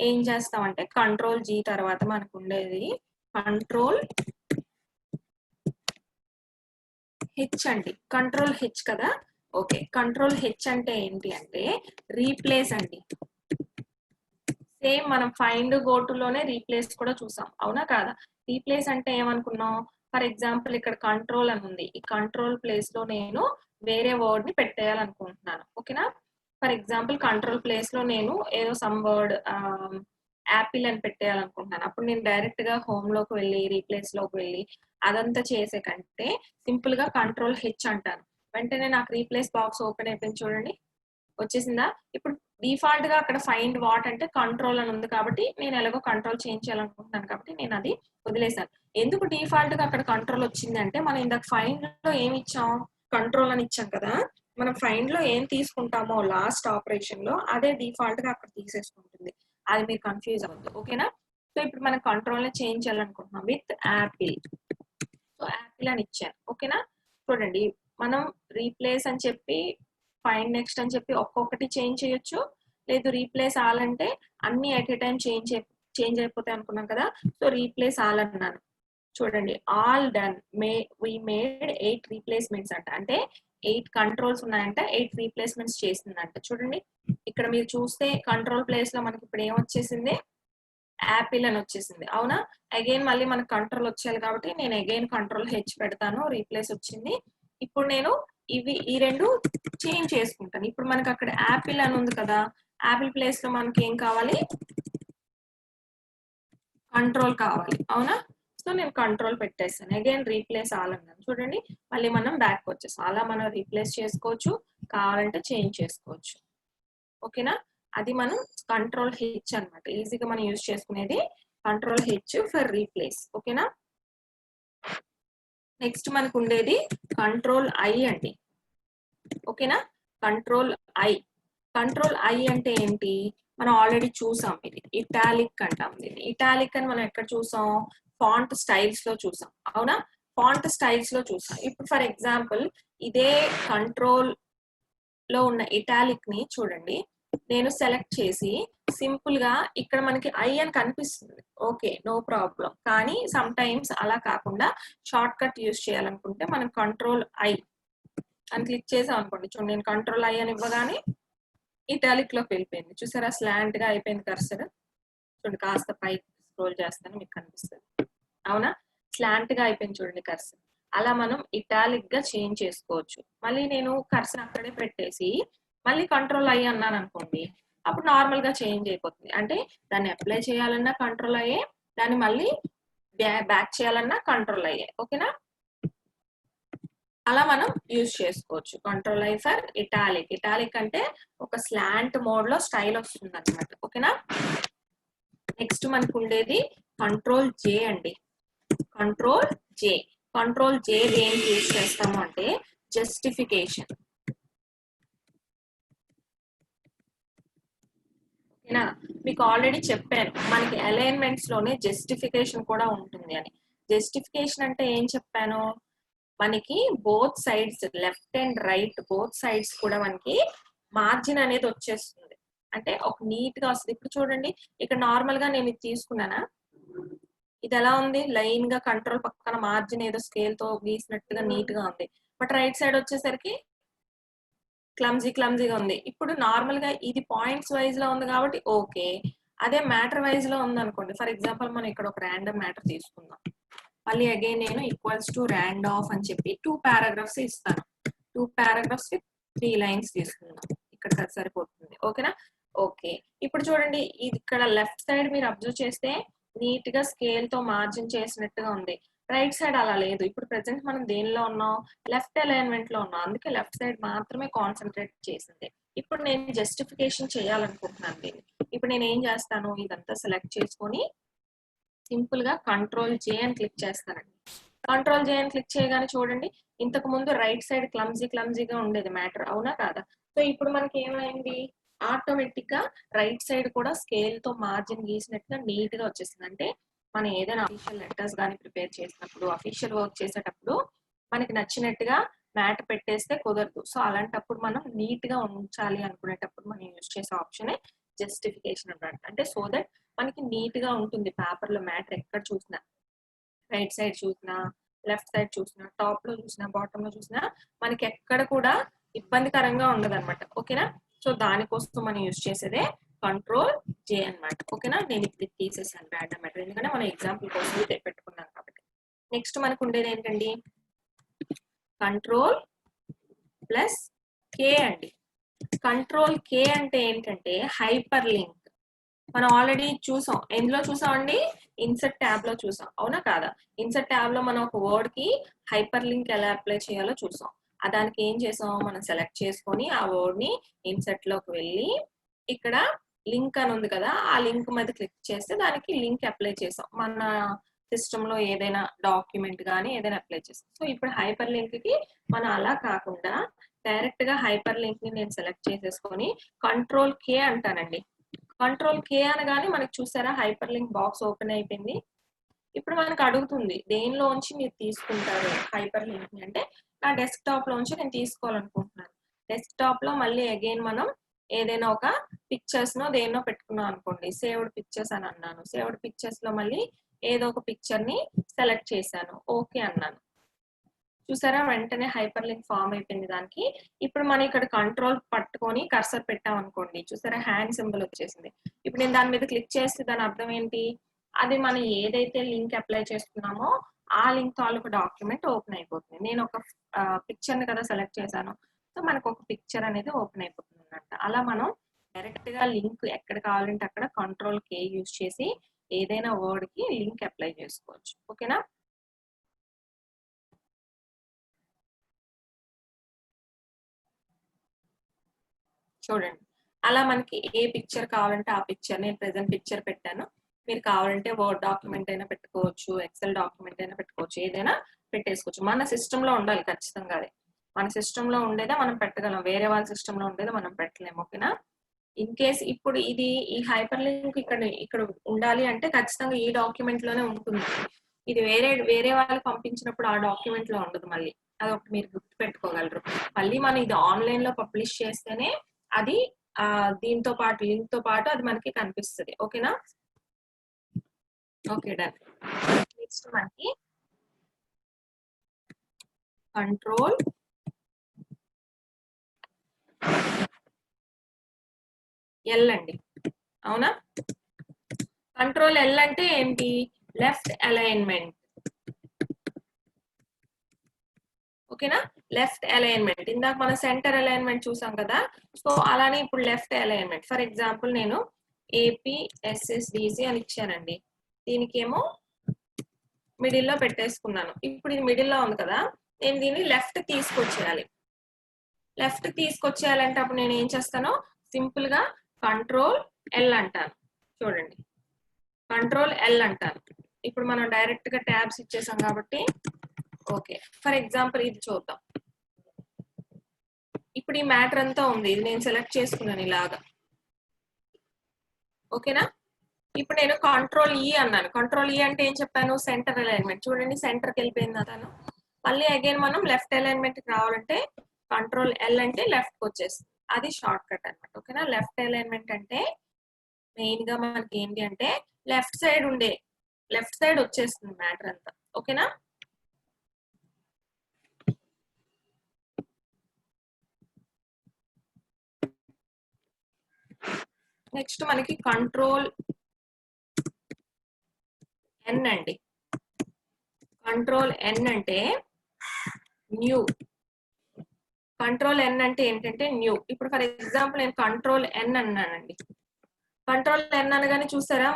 ఏం చేస్తామంటే control G తర్వాత మనకు ఉండేది కంట్రోల్ హెచ్ అండి. కంట్రోల్ హెచ్ కదా. ఓకే, కంట్రోల్ హెచ్ అంటే ఏంటి అంటే రీప్లేస్ అండి. సేమ్ మనం ఫైండ్ గోటులోనే రీప్లేస్ కూడా చూసాం, అవునా కాదా? రీప్లేస్ అంటే ఏమనుకున్నాం? ఫర్ ఎగ్జాంపుల్ ఇక్కడ కంట్రోల్ అని ఉంది, ఈ కంట్రోల్ ప్లేస్ లో నేను వేరే వర్డ్ ని పెట్టేయాలనుకుంటున్నాను. ఓకేనా? ఫర్ ఎగ్జాంపుల్ కంట్రోల్ ప్లేస్ లో నేను ఏదో సమ్ వర్డ్ యాపిల్ అని పెట్టేయాలనుకుంటున్నాను. అప్పుడు నేను డైరెక్ట్ గా హోమ్ లోకి వెళ్ళి రీప్లేస్ లోకి వెళ్ళి అదంతా చేసే కంటే సింపుల్ గా కంట్రోల్ హెచ్ అంటాను. వెంటనే నాకు రీప్లేస్ బాక్స్ ఓపెన్ అయిపోయింది చూడండి, వచ్చేసిందా? ఇప్పుడు డిఫాల్ట్ గా అక్కడ ఫైండ్ వాట్ అంటే కంట్రోల్ అని ఉంది కాబట్టి నేను ఎలాగో కంట్రోల్ చేంజ్ చేయాలనుకుంటున్నాను కాబట్టి నేను అది వదిలేసాను. ఎందుకు డిఫాల్ట్ గా అక్కడ కంట్రోల్ వచ్చింది అంటే మనం ఇందాక ఫైండ్ లో ఏమి ఇచ్చాం? కంట్రోల్ అని ఇచ్చాం కదా. మనం ఫైండ్ లో ఏం తీసుకుంటామో లాస్ట్ ఆపరేషన్ లో అదే డిఫాల్ట్ గా అక్కడ తీసేసుకుంటుంది. అది మీరు కన్ఫ్యూజ్ అవ్వద్దు, ఓకేనా? సో ఇప్పుడు మనం కంట్రోల్ ని చేంజ్ చేయాలనుకుంటున్నాం విత్ యాపిల్. సో యాపిల్ అని ఇచ్చాను, ఓకేనా? చూడండి, మనం రీప్లేస్ అని చెప్పి ఫైండ్ నెక్స్ట్ అని చెప్పి ఒక్కొక్కటి చేంజ్ చేయొచ్చు, లేదు రీప్లేస్ ఆల్ అంటే అన్ని ఎట్ ఏ టైం చేంజ్ అయిపోతాయి అనుకున్నాం కదా. సో రీప్లేస్ ఆల్ అన్నాను. చూడండి, all done, we made 8 replacements అంట. అంటే 8 కంట్రోల్స్ ఉన్నాయంట, 8 రీప్లేస్మెంట్స్ చేసిందంట. చూడండి, ఇక్కడ మీరు చూస్తే కంట్రోల్ ప్లేస్ లో మనకి ఇప్పుడు ఏం వచ్చేసింది? యాపిల్ అని వచ్చేసింది, అవునా? అగైన్ మళ్ళీ మనకు కంట్రోల్ వచ్చేయాలి కాబట్టి నేను అగైన్ కంట్రోల్ హెచ్ పెడతాను, రీప్లేస్ వచ్చింది. ఇప్పుడు నేను ఈ రెండు చేంజ్ చేసుకుంటాను. ఇప్పుడు మనకి అక్కడ యాపిల్ అని ఉంది కదా, యాపిల్ ప్లేస్ లో మనకి ఏం కావాలి? కంట్రోల్ కావాలి, అవునా? సో నేను కంట్రోల్ పెట్టేస్తాను, అగైన్ రీప్లేస్ ఆల్ అన్నాను. చూడండి, మళ్ళీ మనం బ్యాక్ వచ్చేసాం. అలా మనం రీప్లేస్ చేసుకోవచ్చు, కావాలంటే చేంజ్ చేసుకోవచ్చు, ఓకేనా? అది మనం కంట్రోల్ హెచ్ అనమాట. ఈజీగా మనం యూజ్ చేసుకునేది కంట్రోల్ హెచ్ ఫర్ రీప్లేస్, ఓకేనా? నెక్స్ట్ మనకు ఉండేది కంట్రోల్ ఐ అండి, ఓకేనా? Control I. కంట్రోల్ ఐ అంటే ఏంటి? మనం ఆల్రెడీ చూసాం, ఇది ఇటాలిక్ అంటాం. దీన్ని ఇటాలిక్ అని మనం ఎక్కడ చూసాం? ఫాంట్ స్టైల్స్ లో చూసాం, అవునా? ఫాంట్ స్టైల్స్ లో చూసాం. ఇప్పుడు ఫర్ ఎగ్జాంపుల్ ఇదే కంట్రోల్ లో ఉన్న ఇటాలిక్ ని చూడండి, నేను సెలెక్ట్ చేసి సింపుల్ గా ఇక్కడ మనకి ఐ అని కనిపిస్తుంది, ఓకే, నో ప్రాబ్లం. కానీ సమ్ టైమ్స్ అలా కాకుండా షార్ట్ కట్ యూజ్ చేయాలనుకుంటే మనం కంట్రోల్ ఐ అని క్లిక్ చేసాం అనుకోండి. చూడండి, నేను కంట్రోల్ ఐ అని ఇవ్వగానే ఇటాలిక్ లోకి వెళ్ళిపోయింది. చూసారా, స్లాంట్ గా అయిపోయింది కర్సర్. చూడండి, కాస్త పైకి స్క్రోల్ చేస్తాను, మీకు కనిపిస్తుంది, అవునా? స్లాంట్ గా అయిపోయింది చూడండి కర్సర్. అలా మనం ఇటాలిక్ గా చేంజ్ చేసుకోవచ్చు. మళ్ళీ నేను కర్సర్ అక్కడే పెట్టేసి మళ్ళీ కంట్రోల్ ఐ అన్నాను అనుకోండి, అప్పుడు నార్మల్ గా చేంజ్ అయిపోతుంది. అంటే దాన్ని అప్లై చేయాలన్నా కంట్రోల్ అయ్యే, దాన్ని మళ్ళీ బ్యాక్ చేయాలన్నా కంట్రోల్ అయ్యే, ఓకేనా? అలా మనం యూజ్ చేసుకోవచ్చు. Control I for italic. Italic అంటే ఒక స్లాంట్ మోడ్ లో స్టైల్ వస్తుంది అనమాట, ఓకేనా? నెక్స్ట్ మనకు ఉండేది కంట్రోల్ జే అండి. కంట్రోల్ జే. కంట్రోల్ జే దేనికి యూజ్ చేస్తాము అంటే జస్టిఫికేషన్, ఓకేనా? మీకు ఆల్రెడీ చెప్పాను, మనకి అలైన్మెంట్స్ లోనే జస్టిఫికేషన్ కూడా ఉంటుంది అని. జస్టిఫికేషన్ అంటే ఏం చెప్పాను? మనకి both sides, left and right both sides కూడా మనకి మార్జిన్ అనేది వచ్చేస్తుంది. అంటే ఒక నీట్ గా వస్తుంది. ఇప్పుడు చూడండి, ఇక్కడ నార్మల్ గా నేను ఇది తీసుకున్నానా, ఇది ఎలా ఉంది? లైన్ గా కంట్రోల్ పక్కన మార్జిన్ ఏదో స్కేల్ తో గీసినట్టుగా నీట్ గా ఉంది. బట్ రైట్ సైడ్ వచ్చేసరికి క్లమ్జీగా ఉంది. ఇప్పుడు నార్మల్ గా ఇది పాయింట్స్ వైజ్ లో ఉంది కాబట్టి ఓకే. అదే మ్యాటర్ వైజ్ లో ఉంది అనుకోండి, ఫర్ ఎగ్జాంపుల్ మనం ఇక్కడ ఒక ర్యాండమ్ మ్యాటర్ తీసుకుందాం. మళ్ళీ అగైన్ నేను ఈక్వల్స్ టు ర్యాండ్ ఆఫ్ అని చెప్పి 2 పారాగ్రాఫ్స్ ఇస్తాను. 2 పారాగ్రాఫ్స్ విత్ 3 లైన్స్ తీసుకుందాం. ఇక్కడ సరిపోతుంది, ఓకేనా? ఓకే, ఇప్పుడు చూడండి, ఇది ఇక్కడ లెఫ్ట్ సైడ్ మీరు అబ్జర్వ్ చేస్తే నీట్ గా స్కేల్ తో మార్జిన్ చేసినట్టుగా ఉంది. రైట్ సైడ్ అలా లేదు. ఇప్పుడు ప్రెసెంట్ మనం దేనిలో ఉన్నాం? లెఫ్ట్ అలైన్మెంట్ లో ఉన్నాం. అందుకే లెఫ్ట్ సైడ్ మాత్రమే కాన్సన్ట్రేట్ చేసింది. ఇప్పుడు నేను జస్టిఫికేషన్ చేయాలనుకుంటున్నాను దీన్ని. ఇప్పుడు నేను ఏం చేస్తాను? ఇదంతా సెలెక్ట్ చేసుకొని సింపుల్ గా కంట్రోల్ జే అని క్లిక్ చేస్తానండి. కంట్రోల్ జే అని క్లిక్ చేయగానే చూడండి, ఇంతకు ముందు రైట్ సైడ్ క్లమ్జీగా ఉండేది మ్యాటర్, అవునా కాదా? సో ఇప్పుడు మనకి ఏమైంది? ఆటోమేటిక్ గా రైట్ సైడ్ కూడా స్కేల్ తో మార్జిన్ గీసినట్టుగా నీట్ గా వచ్చేసింది. అంటే మనం ఏదైనా అఫీషియల్ లెటర్స్ కానీ ప్రిపేర్ చేసినప్పుడు, అఫీషియల్ వర్క్ చేసేటప్పుడు మనకి నచ్చినట్టుగా మ్యాటర్ పెట్టేస్తే కుదరదు. సో అలాంటప్పుడు మనం నీట్ గా ఉంచాలి అనుకునేటప్పుడు మనం యూజ్ చేసే ఆప్షన్ జస్టిఫికేషన్ అన్నమాట. అంటే సో దట్ మనకి నీట్ గా ఉంటుంది పేపర్ లో మ్యాటర్ ఎక్కడ చూసినా, రైట్ సైడ్ చూసినా, లెఫ్ట్ సైడ్ చూసినా, టాప్ లో చూసినా, బాటమ్ లో చూసినా మనకి ఎక్కడ కూడా ఇబ్బందికరంగా ఉండదు అనమాట. ఓకేనా? సో దానికోసం మనం యూజ్ చేసేదే కంట్రోల్ జే అన్నమాట. ఓకేనా? నేను ఇప్పుడు తీసేసాను ర్యాండమ్ మ్యాటర్, ఎందుకంటే మనం ఎగ్జాంపుల్ కోసం ఇది పెట్టుకున్నాం కాబట్టి. నెక్స్ట్ మనకు ఉండేది ఏంటండి? కంట్రోల్ ప్లస్ కే అండి. కంట్రోల్ కే అంటే ఏంటంటే హైపర్ లింక్. మనం ఆల్రెడీ చూసాం. ఎందులో చూసామండి? ఇన్సర్ట్ ట్యాబ్ లో చూసాం, అవునా కాదా? ఇన్సర్ట్ ట్యాబ్ లో మనం ఒక వర్డ్ కి హైపర్ లింక్ ఎలా అప్లై చేయాలో చూసాం. దానికి ఏం చేసాం? మనం సెలెక్ట్ చేసుకొని ఆ వర్డ్ ని ఇన్సర్ట్ లోకి వెళ్ళి ఇక్కడ లింక్ అని ఉంది కదా, ఆ లింక్ మీద క్లిక్ చేస్తే దానికి లింక్ అప్లై చేసాం. మన సిస్టమ్ లో ఏదైనా డాక్యుమెంట్ కానీ ఏదైనా అప్లై చేస్తాం. సో ఇప్పుడు హైపర్ లింక్ కి మనం అలా కాకుండా డైరెక్ట్ గా హైపర్ లింక్ ని నేను సెలెక్ట్ చేసేసుకొని కంట్రోల్ కే అంటానండి. కంట్రోల్ కే అనగానే మనకి చూసారా హైపర్ లింక్ బాక్స్ ఓపెన్ అయిపోయింది. ఇప్పుడు మనకు అడుగుతుంది దేనిలోంచి మీరు తీసుకుంటారు హైపర్ లింక్ ని అంటే, నా డెస్క్టాప్ లోంచి నేను తీసుకోవాలనుకుంటున్నాను. డెస్క్టాప్ లో మళ్ళీ అగైన్ మనం ఏదైనా ఒక పిక్చర్స్ నో దేన్నో పెట్టుకున్నాం అనుకోండి, సేవ్డ్ పిక్చర్స్ అని అన్నాను. సేవ్డ్ పిక్చర్స్ లో మళ్ళీ ఏదో ఒక పిక్చర్ ని సెలెక్ట్ చేశాను, ఓకే అన్నాను. చూసారా వెంటనే హైపర్ లింక్ ఫామ్ అయిపోయింది దానికి. ఇప్పుడు మనం ఇక్కడ కంట్రోల్ పట్టుకొని కర్సర్ పెట్టాం అనుకోండి, చూసారా హ్యాండ్ సింబల్ వచ్చేసింది. ఇప్పుడు నేను దాని మీద క్లిక్ చేస్తే దాని అర్థం ఏంటి? అది మనం ఏదైతే లింక్ అప్లై చేస్తున్నామో ఆ లింక్ తాలూకు డాక్యుమెంట్ ఓపెన్ అయిపోతుంది. నేను ఒక పిక్చర్ ని కదా సెలెక్ట్ చేశాను, సో మనకు ఒక పిక్చర్ అనేది ఓపెన్ అయిపోతుంది అన్నమాట. అలా మనం డైరెక్ట్ గా లింక్ ఎక్కడ కావాలంటే అక్కడ కంట్రోల్ కే యూజ్ చేసి ఏదైనా వర్డ్ కి లింక్ అప్లై చేసుకోవచ్చు. ఓకేనా? చూడండి, అలా మనకి ఏ పిక్చర్ కావాలంటే ఆ పిక్చర్, నేను ప్రెసెంట్ పిక్చర్ పెట్టాను, మీరు కావాలంటే వర్డ్ డాక్యుమెంట్ అయినా పెట్టుకోవచ్చు, ఎక్సెల్ డాక్యుమెంట్ అయినా పెట్టుకోవచ్చు, ఏదైనా పెట్టేసుకోవచ్చు. మన సిస్టమ్ లో ఉండాలి ఖచ్చితంగా. అది మన సిస్టమ్ లో ఉండేదే మనం పెట్టగలం, వేరే వాళ్ళ సిస్టమ్ లో ఉండేది మనం పెట్టలేము. ఓకేనా? ఇన్ కేస్ ఇప్పుడు ఇది ఈ హైపర్ లింక్ ఇక్కడ ఇక్కడ ఉండాలి అంటే ఖచ్చితంగా ఈ డాక్యుమెంట్ లోనే ఉంటుంది. ఇది వేరే వేరే వాళ్ళకి పంపించినప్పుడు ఆ డాక్యుమెంట్ లో ఉండదు. మళ్ళీ అదొకటి మీరు గుర్తు పెట్టుకోగలరు. మళ్ళీ మనం ఇది ఆన్లైన్ లో పబ్లిష్ చేస్తేనే అది దీంతో పాటు లింక్ తో పాటు అది మనకి కనిపిస్తుంది. ఓకేనా? Okay, done. నెక్స్ట్ మనకి కంట్రోల్ ఎల్ అండి, అవునా? కంట్రోల్ ఎల్ అంటే ఏంటి? Left alignment. ఓకేనా? Left alignment. ఇందాక మనం సెంటర్ అలైన్మెంట్ చూసాం కదా, సో అలానే ఇప్పుడు లెఫ్ట్ అలైన్మెంట్. ఫర్ ఎగ్జాంపుల్ నేను ఏపీఎస్ఎస్డిసి అని ఇచ్చానండి, దీనికేమో మిడిల్ లో పెట్టేసుకున్నాను. ఇప్పుడు ఇది మిడిల్ లో ఉంది కదా, నేను దీన్ని లెఫ్ట్ తీసుకొచ్చేయాలి. లెఫ్ట్ తీసుకొచ్చేయాలంటే అప్పుడు నేను ఏం చేస్తాను? సింపుల్ గా కంట్రోల్ ఎల్ అంటాను. చూడండి, కంట్రోల్ ఎల్ అంటాను. ఇప్పుడు మనం డైరెక్ట్ గా ట్యాబ్స్ ఇచ్చేసాం కాబట్టి ఓకే. ఫర్ ఎగ్జాంపుల్ ఇది చూద్దాం. ఇప్పుడు ఈ మ్యాటర్ అంతా ఉంది, ఇది నేను సెలెక్ట్ చేసుకున్నాను ఇలాగా. ఓకేనా? ఇప్పుడు నేను కంట్రోల్ ఈ అన్నాను. కంట్రోల్ ఈ అంటే ఏం చెప్పాను? Centre alignment. చూడండి సెంటర్కి వెళ్ళిపోయింది అతను. మళ్ళీ అగైన్ మనం లెఫ్ట్ అలైన్మెంట్ రావాలంటే కంట్రోల్ ఎల్ అంటే లెఫ్ట్ వచ్చేస్తుంది. అది షార్ట్ కట్ అనమాట. ఓకేనా? లెఫ్ట్ అలైన్మెంట్ అంటే మెయిన్ గా మనకి ఏంటి అంటే లెఫ్ట్ సైడ్ వచ్చేస్తుంది మ్యాటర్ అంతా. ఓకేనా? నెక్స్ట్ మనకి కంట్రోల్ ఎన్ అండి. కంట్రోల్ ఎన్ అంటే న్యూ. కంట్రోల్ ఎన్ అంటే ఏంటంటే న్యూ. ఇప్పుడు ఫర్ ఎగ్జాంపుల్ నేను కంట్రోల్ ఎన్ అన్నానండి. కంట్రోల్ ఎన్ అనగానే చూసారా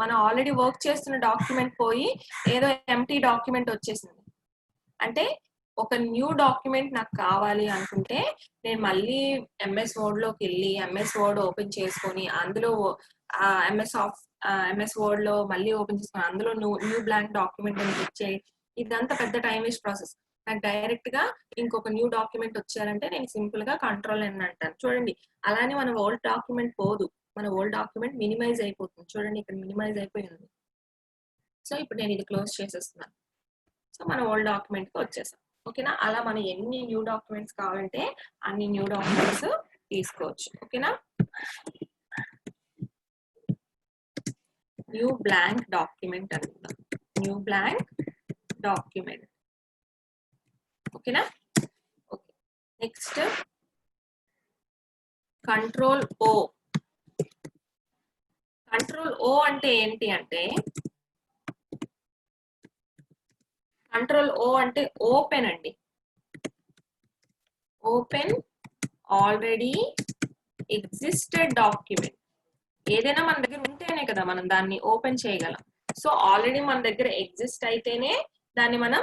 మనం ఆల్రెడీ వర్క్ చేస్తున్న డాక్యుమెంట్ పోయి ఏదో ఎంటీ డాక్యుమెంట్ వచ్చేసింది. అంటే ఒక న్యూ డాక్యుమెంట్ నాకు కావాలి అనుకుంటే నేను మళ్ళీ ఎంఎస్ వర్డ్ లోకి వెళ్ళి ఎంఎస్ వర్డ్ ఓపెన్ చేసుకొని అందులో ఎంఎస్ వర్డ్ లో మళ్ళీ ఓపెన్ చేసుకొని అందులో న్యూ బ్లాంక్ డాక్యుమెంట్ అని క్లిక్ చేయి. ఇదంతా పెద్ద టైం వేస్ట్ ప్రాసెస్. నాకు డైరెక్ట్ గా ఇంకొక న్యూ డాక్యుమెంట్ వచ్చారంటే నేను సింపుల్ గా కంట్రోల్ ఎన్ అంటాను. చూడండి, అలానే మన ఓల్డ్ డాక్యుమెంట్ పోదు, మన ఓల్డ్ డాక్యుమెంట్ మినిమైజ్ అయిపోతుంది. చూడండి, ఇక్కడ మినిమైజ్ అయిపోయింది. సో ఇప్పుడు నేను ఇది క్లోజ్ చేసేస్తున్నాను. సో మన ఓల్డ్ డాక్యుమెంట్ కి వచ్చేసాం. ఓకేనా? అలా మనం ఎన్ని న్యూ డాక్యుమెంట్స్ కావాలంటే అన్ని న్యూ డాక్యుమెంట్స్ తీసుకోవచ్చు. ఓకేనా? న్యూ బ్లాంక్ డాక్యుమెంట్ అనుకుందాం. New blank document. ఓకేనా? ఓకే. నెక్స్ట్ కంట్రోల్ ఓ. కంట్రోల్ ఓ అంటే ఏంటి అంటే, కంట్రోల్ ఓ అంటే ఓపెన్ అండి. Open already existed document. ఏదైనా మన దగ్గర ఉంటేనే కదా మనం దాన్ని ఓపెన్ చేయగలం. సో ఆల్రెడీ మన దగ్గర ఎగ్జిస్ట్ అయితేనే దాన్ని మనం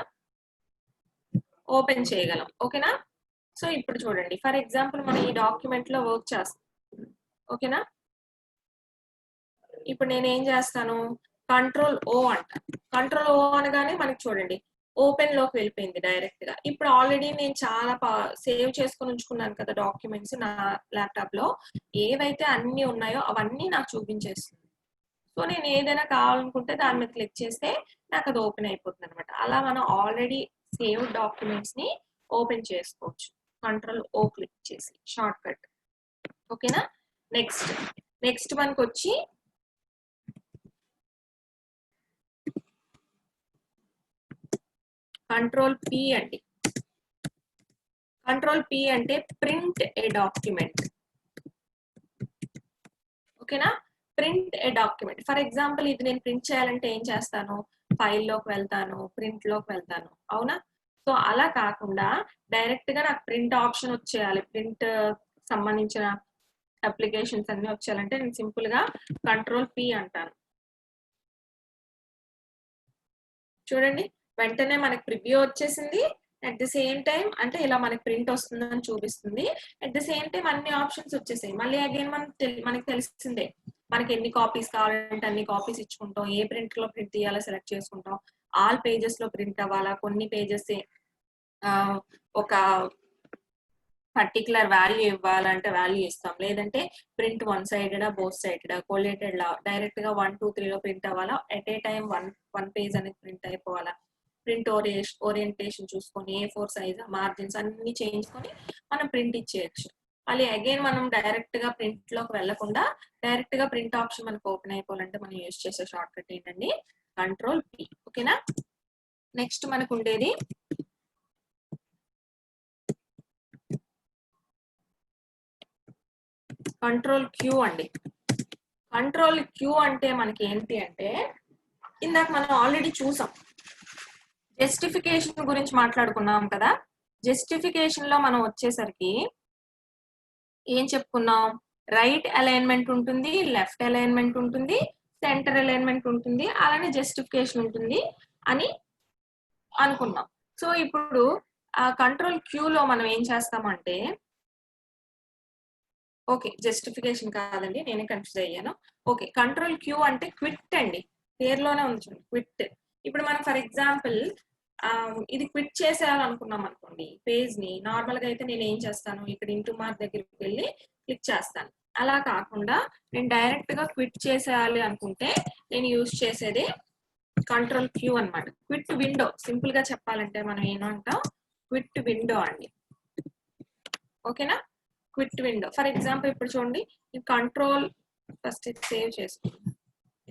ఓపెన్ చేయగలం. ఓకేనా? సో ఇప్పుడు చూడండి, ఫర్ ఎగ్జాంపుల్ మనం ఈ డాక్యుమెంట్ లో వర్క్ చేస్తాం. ఓకేనా? ఇప్పుడు నేను ఏం చేస్తాను, కంట్రోల్ ఓ అంటాను. కంట్రోల్ ఓ అనగానే మనకి చూడండి ఓపెన్ లోకి వెళ్ళిపోయింది డైరెక్ట్ గా. ఇప్పుడు ఆల్రెడీ నేను చాలా సేవ్ చేసుకొని ఉంచుకున్నాను కదా డాక్యుమెంట్స్ నా ల్యాప్టాప్ లో. ఏవైతే అన్ని ఉన్నాయో అవన్నీ నాకు చూపించేస్తుంది. సో నేను ఏదైనా కావాలనుకుంటే దాని మీద క్లిక్ చేస్తే నాకు అది ఓపెన్ అయిపోతుంది అనమాట. అలా మనం ఆల్రెడీ సేవ్ డాక్యుమెంట్స్ ని ఓపెన్ చేసుకోవచ్చు కంట్రోల్ ఓ క్లిక్ చేసి, షార్ట్ కట్. ఓకేనా? నెక్స్ట్ మనకు వచ్చి కంట్రోల్ పి అండి. కంట్రోల్ పి అంటే ప్రింట్ ఏ డాక్యుమెంట్. ఓకేనా? Print A document. For example ఇది నేను ప్రింట్ చేయాలంటే ఏం చేస్తాను, ఫైల్లోకి వెళ్తాను, ప్రింట్ లోకి వెళ్తాను. అవునా? సో అలా కాకుండా డైరెక్ట్ గా నాకు ప్రింట్ ఆప్షన్ వచ్చేయాలి, ప్రింట్ సంబంధించిన అప్లికేషన్స్ అన్ని వచ్చేయాలంటే నేను సింపుల్ గా కంట్రోల్ పి అంటాను. చూడండి వెంటనే మనకి ప్రివ్యూ వచ్చేసింది. అట్ ది సేమ్ టైం అంటే ఇలా మనకి ప్రింట్ వస్తుందని చూపిస్తుంది. అట్ ది సేమ్ టైం అన్ని ఆప్షన్స్ వచ్చేసాయి. మళ్ళీ అగైన్ మనకి తెలిసిందే, మనకి ఎన్ని కాపీస్ కావాలంటే అన్ని కాపీస్ ఇచ్చుకుంటాం, ఏ ప్రింట్ లో ప్రింట్ తీయాలో సెలెక్ట్ చేసుకుంటాం, ఆల్ పేజెస్ లో ప్రింట్ అవ్వాలా, కొన్ని పేజెస్ ఒక పర్టికులర్ వాల్యూ ఇవ్వాలంటే వాల్యూ ఇస్తాం, లేదంటే ప్రింట్ వన్ సైడెడా బోత్ సైడెడా కొలేటెడ్ లా డైరెక్ట్ గా 1 2 3 లో ప్రింట్ అవ్వాలా, at a time one page అనేది ప్రింట్ అయిపోవాలా, ప్రింట్ ఓరియంటేషన్ చూసుకొని A4 సైజ్ మార్జిన్స్ అన్ని చేయించుకొని మనం ప్రింట్ ఇచ్చేయచ్చు. మళ్ళీ అగైన్ మనం డైరెక్ట్ గా ప్రింట్ లోకి వెళ్లకుండా డైరెక్ట్ గా ప్రింట్ ఆప్షన్ మనకు ఓపెన్ అయిపోవాలంటే మనం యూజ్ చేసే షార్ట్ కట్ ఏంటండి, కంట్రోల్ పి. ఓకేనా? నెక్స్ట్ మనకు ఉండేది కంట్రోల్ క్యూ అండి. కంట్రోల్ క్యూ అంటే మనకి ఏంటి అంటే, ఇందాక మనం ఆల్రెడీ చూసాం, జస్టిఫికేషన్ గురించి మాట్లాడుకున్నాం కదా. జస్టిఫికేషన్ లో మనం వచ్చేసరికి ఏం చెప్పుకున్నాం, రైట్ అలైన్మెంట్ ఉంటుంది, లెఫ్ట్ అలైన్మెంట్ ఉంటుంది, సెంటర్ అలైన్మెంట్ ఉంటుంది, అలానే జస్టిఫికేషన్ ఉంటుంది అని అనుకున్నాం. సో ఇప్పుడు ఆ కంట్రోల్ క్యూ లో మనం ఏం చేస్తామంటే, ఓకే జస్టిఫికేషన్ కాదండి, నేనే కన్ఫ్యూజ్ అయ్యాను. ఓకే కంట్రోల్ క్యూ అంటే క్విట్ అండి, పేరులోనే ఉంది చూడండి క్విట్. ఇప్పుడు మనం ఫర్ ఎగ్జాంపుల్ ఇది క్విట్ చేసేయాలనుకున్నాం అనుకోండి పేజ్ ని, నార్మల్ గా అయితే నేను ఏం చేస్తాను, ఇక్కడ ఇంటూ మార్క్ దగ్గరికి వెళ్ళి క్లిక్ చేస్తాను. అలా కాకుండా నేను డైరెక్ట్ గా క్విట్ చేసేయాలి అనుకుంటే నేను యూజ్ చేసేది కంట్రోల్ క్యూ అన్నమాట. క్విట్ విండో, సింపుల్ గా చెప్పాలంటే మనం ఏమంటాం, క్విట్ విండో అండి. ఓకేనా? Quit window. ఫర్ ఎగ్జాంపుల్ ఇప్పుడు చూడండి, ఈ కంట్రోల్ ఫస్ట్ సేవ్ చేసుకుంటాను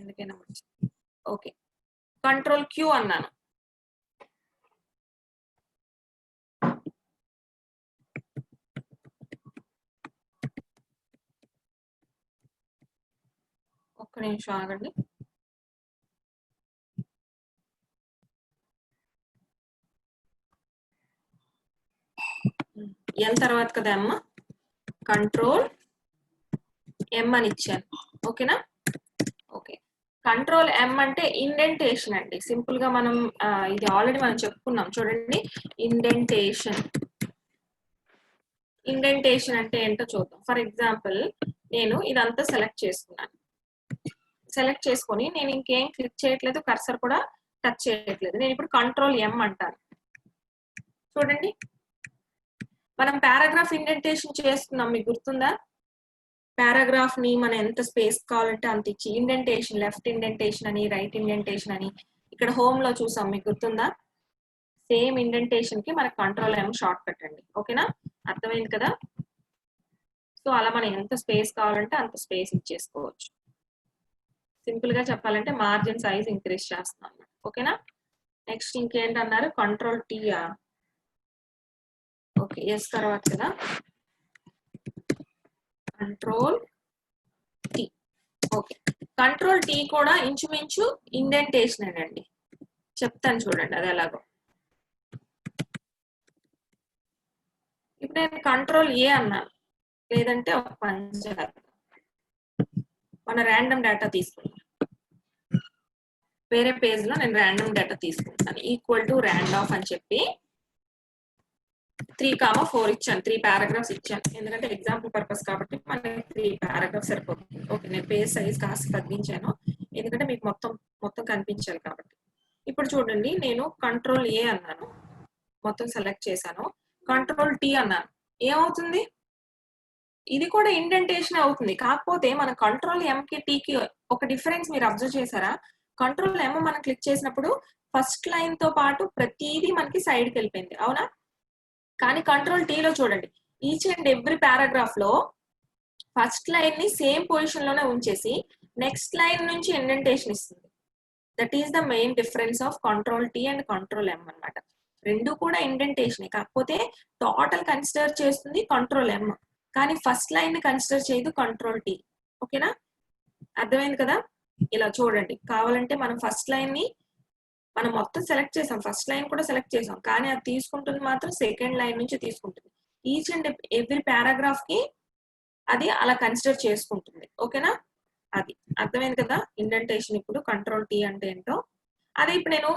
ఎందుకైనా మంచిది. ఓకే కంట్రోల్ క్యూ అన్నాను. ఒక్క నిమిషం ఆగండి. ఎల్ తర్వాత కదా అమ్మ, కంట్రోల్ ఎం అని ఇచ్చాను. ఓకేనా? ఓకే కంట్రోల్ ఎం అంటే ఇండెంటేషన్ అండి. సింపుల్ గా మనం ఇది ఆల్రెడీ మనం చెప్పుకున్నాం చూడండి, ఇండెంటేషన్. ఇండెంటేషన్ అంటే ఏంటో చూద్దాం. ఫర్ ఎగ్జాంపుల్ నేను ఇదంతా సెలెక్ట్ చేసుకున్నాను. సెలెక్ట్ చేసుకొని నేను ఇంకేం క్లిక్ చేయట్లేదు, కర్సర్ కూడా టచ్ చేయట్లేదు. నేను ఇప్పుడు కంట్రోల్ ఎం అంటాను. చూడండి మనం పారాగ్రాఫ్ ఇండెంటేషన్ చేస్తున్నాం, మీకు గుర్తుందా? పారాగ్రాఫ్ ని మనం ఎంత స్పేస్ కావాలంటే అంత ఇచ్చి, ఇండెంటేషన్ లెఫ్ట్ ఇండెంటేషన్ అని, రైట్ ఇండెంటేషన్ అని ఇక్కడ హోమ్ లో చూసాం, మీకు గుర్తుందా? సేమ్ ఇండెంటేషన్ కి మనకి కంట్రోల్ ఎం షార్ట్ కట్ అండి. ఓకేనా? అర్థమైంది కదా? సో అలా మనం ఎంత స్పేస్ కావాలంటే అంత స్పేస్ ఇచ్చేసుకోవచ్చు. సింపుల్ గా చెప్పాలంటే మార్జిన్ సైజ్ ఇంక్రీజ్ చేస్తున్నాం. ఓకేనా? నెక్స్ట్ ఇంకేంటన్నారు? కంట్రోల్ టీయా? ఓకే, ఎస్ తర్వాత కదా, control tea. Okay, control tea కూడా ఇంచుమించు ఇండెంటేషన్ అండి. చెప్తాను చూడండి అది ఎలాగో. ఇప్పుడు నేను కంట్రోల్ ఏ అన్నాను, లేదంటే ఒక పని చేద్దాం, మన ర్యాండమ్ డేటా తీసుకుంటాం. వేరే పేజ్ లో నేను ర్యాండమ్ డేటా తీసుకుంటాను. ఈక్వల్ టు ర్యాండ్ ఆఫ్ అని చెప్పి 3,4 ఇచ్చాను. 3 పారాగ్రాఫ్స్ ఇచ్చాను. ఎందుకంటే ఎగ్జాంపుల్ పర్పస్ కాబట్టి మనకి 3 పారాగ్రాఫ్స్ సరిపోతుంది. ఓకే, నేను పేజ్ సైజ్ కాస్త తగ్గించాను ఎందుకంటే మీకు మొత్తం కనిపించాలి కాబట్టి. ఇప్పుడు చూడండి, నేను కంట్రోల్ ఏ అన్నాను, మొత్తం సెలెక్ట్ చేశాను. కంట్రోల్ టీ అన్నాను, ఏమవుతుంది? ఇది కూడా ఇండెంటేషన్ అవుతుంది. కాకపోతే మన కంట్రోల్ ఎం కి టీకి ఒక డిఫరెన్స్ మీరు అబ్జర్వ్ చేశారా? కంట్రోల్ ఎం మనం క్లిక్ చేసినప్పుడు ఫస్ట్ లైన్ తో పాటు ప్రతిదీ మనకి సైడ్ కి వెళ్ళిపోయింది, అవునా? కానీ కంట్రోల్ టీలో చూడండి, ఈచ్ అండ్ ఎవ్రీ పారాగ్రాఫ్ లో ఫస్ట్ లైన్ ని సేమ్ పొజిషన్ లోనే ఉంచేసి నెక్స్ట్ లైన్ నుంచి ఇండెంటేషన్ ఇస్తుంది. That is the main difference of control T and control M అన్నమాట. రెండు కూడా ఇండెంటేషన్, కాకపోతే టోటల్ కన్సిడర్ చేస్తుంది కంట్రోల్ ఎం, కానీ ఫస్ట్ లైన్ ని కన్సిడర్ చేయదు కంట్రోల్ టీ. ఓకేనా? అర్థమైంది కదా? ఇలా చూడండి, కావాలంటే మనం ఫస్ట్ లైన్ ని మనం మొత్తం సెలెక్ట్ చేసాం, ఫస్ట్ లైన్ కూడా సెలెక్ట్ చేసాం, కానీ అది తీసుకుంటుంది మాత్రం సెకండ్ లైన్ నుంచి తీసుకుంటుంది. ఈచ్ అండ్ ఎవ్రీ పారాగ్రాఫ్ కి అది అలా కన్సిడర్ చేసుకుంటుంది. ఓకేనా? అది అర్థమైంది కదా ఇండెంటేషన్. ఇప్పుడు కంట్రోల్ టీ అంటే ఏంటో. అదే ఇప్పుడు నేను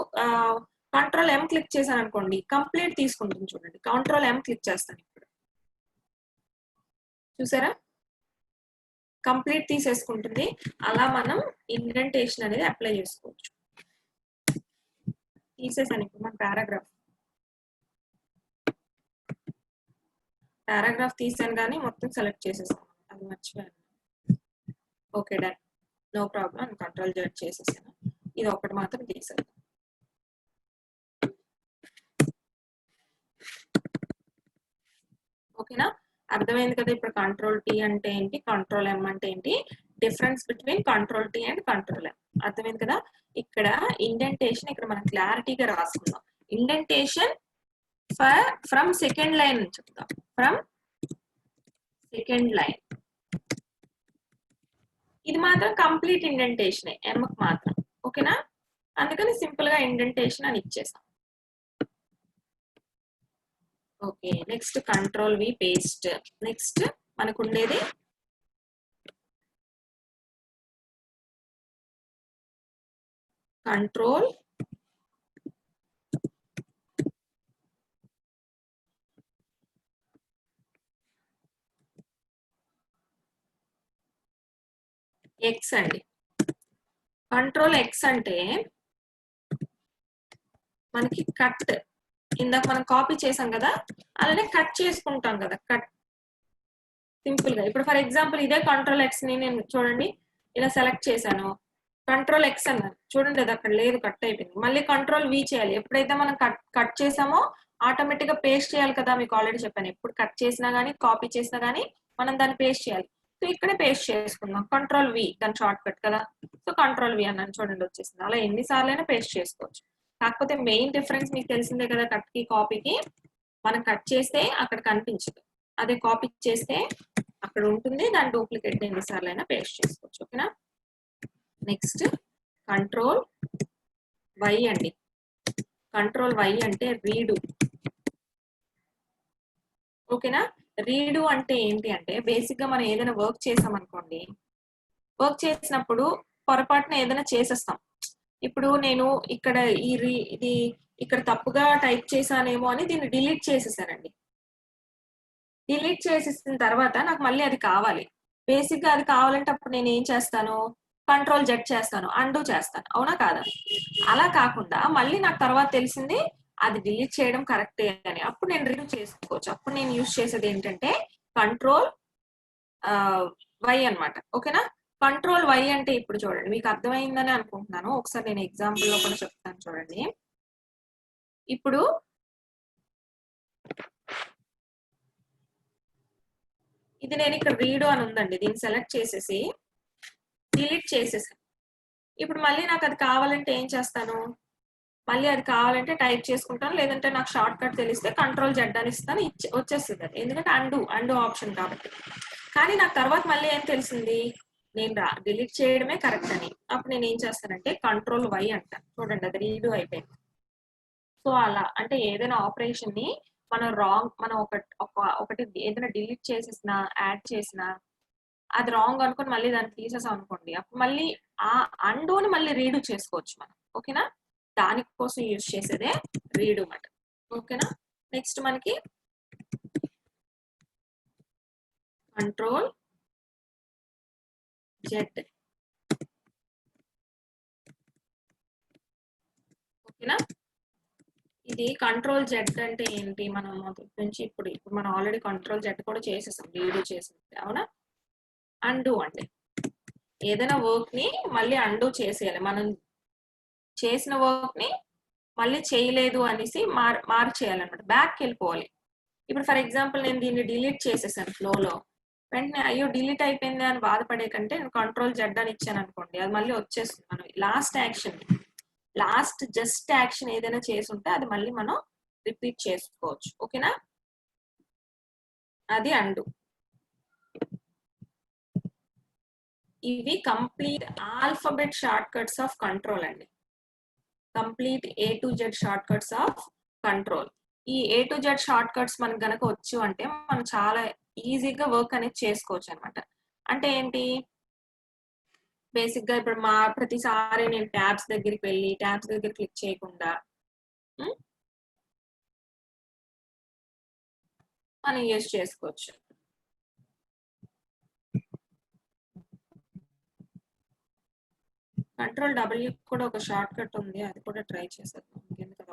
కంట్రోల్ ఎం క్లిక్ చేశాను అనుకోండి, కంప్లీట్ తీసుకుంటుంది. చూడండి, కంట్రోల్ ఎం క్లిక్ చేస్తాను, ఇప్పుడు చూసారా, కంప్లీట్ తీసేసుకుంటుంది. అలా మనం ఇండెంటేషన్ అనేది అప్లై చేసుకోవచ్చు. తీసేసాను ఇప్పుడు మన పారాగ్రాఫ్ తీసాను, కానీ మొత్తం సెలెక్ట్ చేసేసాను, అది మర్చిపోయాను. Okay, done, no problem. Control Z చేసేసాను, ఇది ఒకటి మాత్రం తీసేద్దాం. ఓకేనా? అర్థమైంది కదా ఇప్పుడు కంట్రోల్ టీ అంటే ఏంటి, కంట్రోల్ ఎం అంటే ఏంటి, difference between control T and control M. అర్థమైంది కదా? ఇక్కడ ఇండెంటేషన్ ఇక్కడ మనం క్లారిటీగా రాసుకుందాం. ఇండెంటేషన్ ఫ్రమ్ సెకండ్ లైన్ నుంచి చెప్తాం, ఫ్రమ్ సెకండ్ లైన్. ఇది మాత్రం కంప్లీట్ ఇండెంటేషన్ ఎంకి మాత్రం. ఓకేనా? అందుకని సింపుల్ గా ఇండెంటేషన్ అని ఇచ్చేసాం. Okay, next control V paste. Next మనకు ఉండేది కంట్రోల్ ఎక్స్ అండి. కంట్రోల్ ఎక్స్ అంటే మనకి కట్, ఇందాక మనం కాపీ చేసాం కదా, అలానే కట్ చేసుకుంటాం కదా, కట్ సింపుల్ గా. ఇప్పుడు ఫర్ ఎగ్జాంపుల్ ఇదే కంట్రోల్ ఎక్స్ ని నేను చూడండి ఇలా సెలెక్ట్ చేశాను, కంట్రోల్ ఎక్స్ అన్నాను, చూడండి అది అక్కడ లేదు, కట్ అయిపోయింది. మళ్ళీ కంట్రోల్ వి చేయాలి. ఎప్పుడైతే మనం కట్ చేసామో ఆటోమేటిక్ గా పేస్ట్ చేయాలి కదా, మీకు ఆల్రెడీ చెప్పాను. ఎప్పుడు కట్ చేసినా గానీ కాపీ చేసినా గానీ మనం దాన్ని పేస్ట్ చేయాలి. సో ఇక్కడే పేస్ట్ చేసుకుందాం, కంట్రోల్ వి, దాని షార్ట్ కట్ కదా. సో కంట్రోల్ వి అన్నాను, చూడండి వచ్చేసింది. అలా ఎన్నిసార్లు అయినా పేస్ట్ చేసుకోవచ్చు. కాకపోతే మెయిన్ డిఫరెన్స్ మీకు తెలిసిందే కదా, కట్ కి కాపీకి. మనం కట్ చేస్తే అక్కడ కనిపించదు, అదే కాపీ చేస్తే అక్కడ ఉంటుంది. దాని డూప్లికేట్ ఎన్నిసార్లు అయినా పేస్ట్ చేసుకోవచ్చు. ఓకేనా? నెక్స్ట్ కంట్రోల్ వై అండి. కంట్రోల్ వై అంటే రీడు. ఓకేనా? రీడు అంటే ఏంటి అంటే బేసిక్ గా మనం ఏదైనా వర్క్ చేసాం అనుకోండి, వర్క్ చేసినప్పుడు పొరపాటున ఏదైనా చేసేస్తాం. ఇప్పుడు నేను ఇక్కడ ఇది ఇక్కడ తప్పుగా టైప్ చేశానేమో అని దీన్ని డిలీట్ చేసేసానండి. డిలీట్ చేసేసిన తర్వాత నాకు మళ్ళీ అది కావాలి. బేసిక్ గా అది కావాలంటే అప్పుడు నేను ఏం చేస్తాను, కంట్రోల్ జెడ్ చేస్తాను, అండూ చేస్తాను, అవునా కాదా? అలా కాకుండా మళ్ళీ నాకు తర్వాత తెలిసింది అది డిలీట్ చేయడం కరెక్టే అని, అప్పుడు నేను రీడు చేసుకోవచ్చు. అప్పుడు నేను యూజ్ చేసేది ఏంటంటే కంట్రోల్ వై అన్నమాట. ఓకేనా? కంట్రోల్ వై అంటే ఇప్పుడు చూడండి, మీకు అర్థమైందని అనుకుంటున్నాను. ఒకసారి నేను ఎగ్జాంపుల్ లో కూడా చెప్తాను చూడండి. ఇప్పుడు ఇది నేను ఇక్కడ రీడు అని ఉందండి, దీన్ని సెలెక్ట్ చేసేసి డిలీట్ చేసేసాను. ఇప్పుడు మళ్ళీ నాకు అది కావాలంటే ఏం చేస్తాను, మళ్ళీ అది కావాలంటే టైప్ చేసుకుంటాను, లేదంటే నాకు షార్ట్ కట్ తెలిస్తే కంట్రోల్ జెడ్ అని ఇస్తాను, వచ్చేస్తుంది అది, ఎందుకంటే అండు ఆప్షన్ కాబట్టి. కానీ నాకు తర్వాత మళ్ళీ ఏం తెలిసింది, నేను డిలీట్ చేయడమే కరెక్ట్ అని. అప్పుడు నేను ఏం చేస్తానంటే కంట్రోల్ వై అంటాను. చూడండి అది రీడూ అయిపోయింది. సో అలా అంటే ఏదైనా ఆపరేషన్ ని మనం రాంగ్, మనం ఒకటి ఏదైనా డిలీట్ చేసేసినా యాడ్ చేసినా అది రాంగ్ అనుకుని మళ్ళీ దాన్ని తీసేసాం అనుకోండి, అప్పుడు మళ్ళీ ఆ అండోని మళ్ళీ రీడూ చేసుకోవచ్చు మనం. ఓకేనా, దానికోసం యూజ్ చేసేదే రీడూ మాట. ఓకేనా, నెక్స్ట్ మనకి కంట్రోల్ జెడ్. ఓకేనా, ఇది కంట్రోల్ జెడ్ అంటే ఏంటి, మనం మొదటి నుంచి ఇప్పుడు మనం ఆల్రెడీ కంట్రోల్ జెడ్ కూడా చేసేసాం, రీడూ చేసింది. అవునా, అండు అంటే ఏదైనా వర్క్ ని మళ్ళీ అండు చేసేయాలి. మనం చేసిన వర్క్ ని మళ్ళీ చేయలేదు అనేసి మార్చేయాలన్నమాట, బ్యాక్ వెళ్ళిపోవాలి. ఇప్పుడు ఫర్ ఎగ్జాంపుల్ నేను దీన్ని డిలీట్ చేసేసాను ఫ్లోలో, వెంటనే అయ్యో డిలీట్ అయిపోయింది అని బాధపడే కంటే నేను కంట్రోల్ జెడ్ అని ఇచ్చాను అనుకోండి, అది మళ్ళీ వచ్చేస్తుంది. మనం లాస్ట్ జస్ట్ యాక్షన్ ఏదైనా చేసి ఉంటే అది మళ్ళీ మనం రిపీట్ చేసుకోవచ్చు. ఓకేనా, అది అండు. ఇవి complete alphabet shortcuts of control అండి. Complete A to Z shortcuts of control. ఈ A to Z shortcuts మనకు గనక వచ్చు అంటే మనం చాలా ఈజీగా వర్క్ అనేది చేసుకోవచ్చు అనమాట. అంటే ఏంటి, బేసిక్ గా ఇప్పుడు ప్రతిసారి నేను ట్యాబ్స్ దగ్గరికి వెళ్ళి ట్యాబ్స్ దగ్గర క్లిక్ చేయకుండా మనం యూజ్ చేసుకోవచ్చు. కంట్రోల్ W కూడా ఒక షార్ట్ కట్ ఉంది, అది కూడా ట్రై చేసేద్దాం. ఎందుకంటే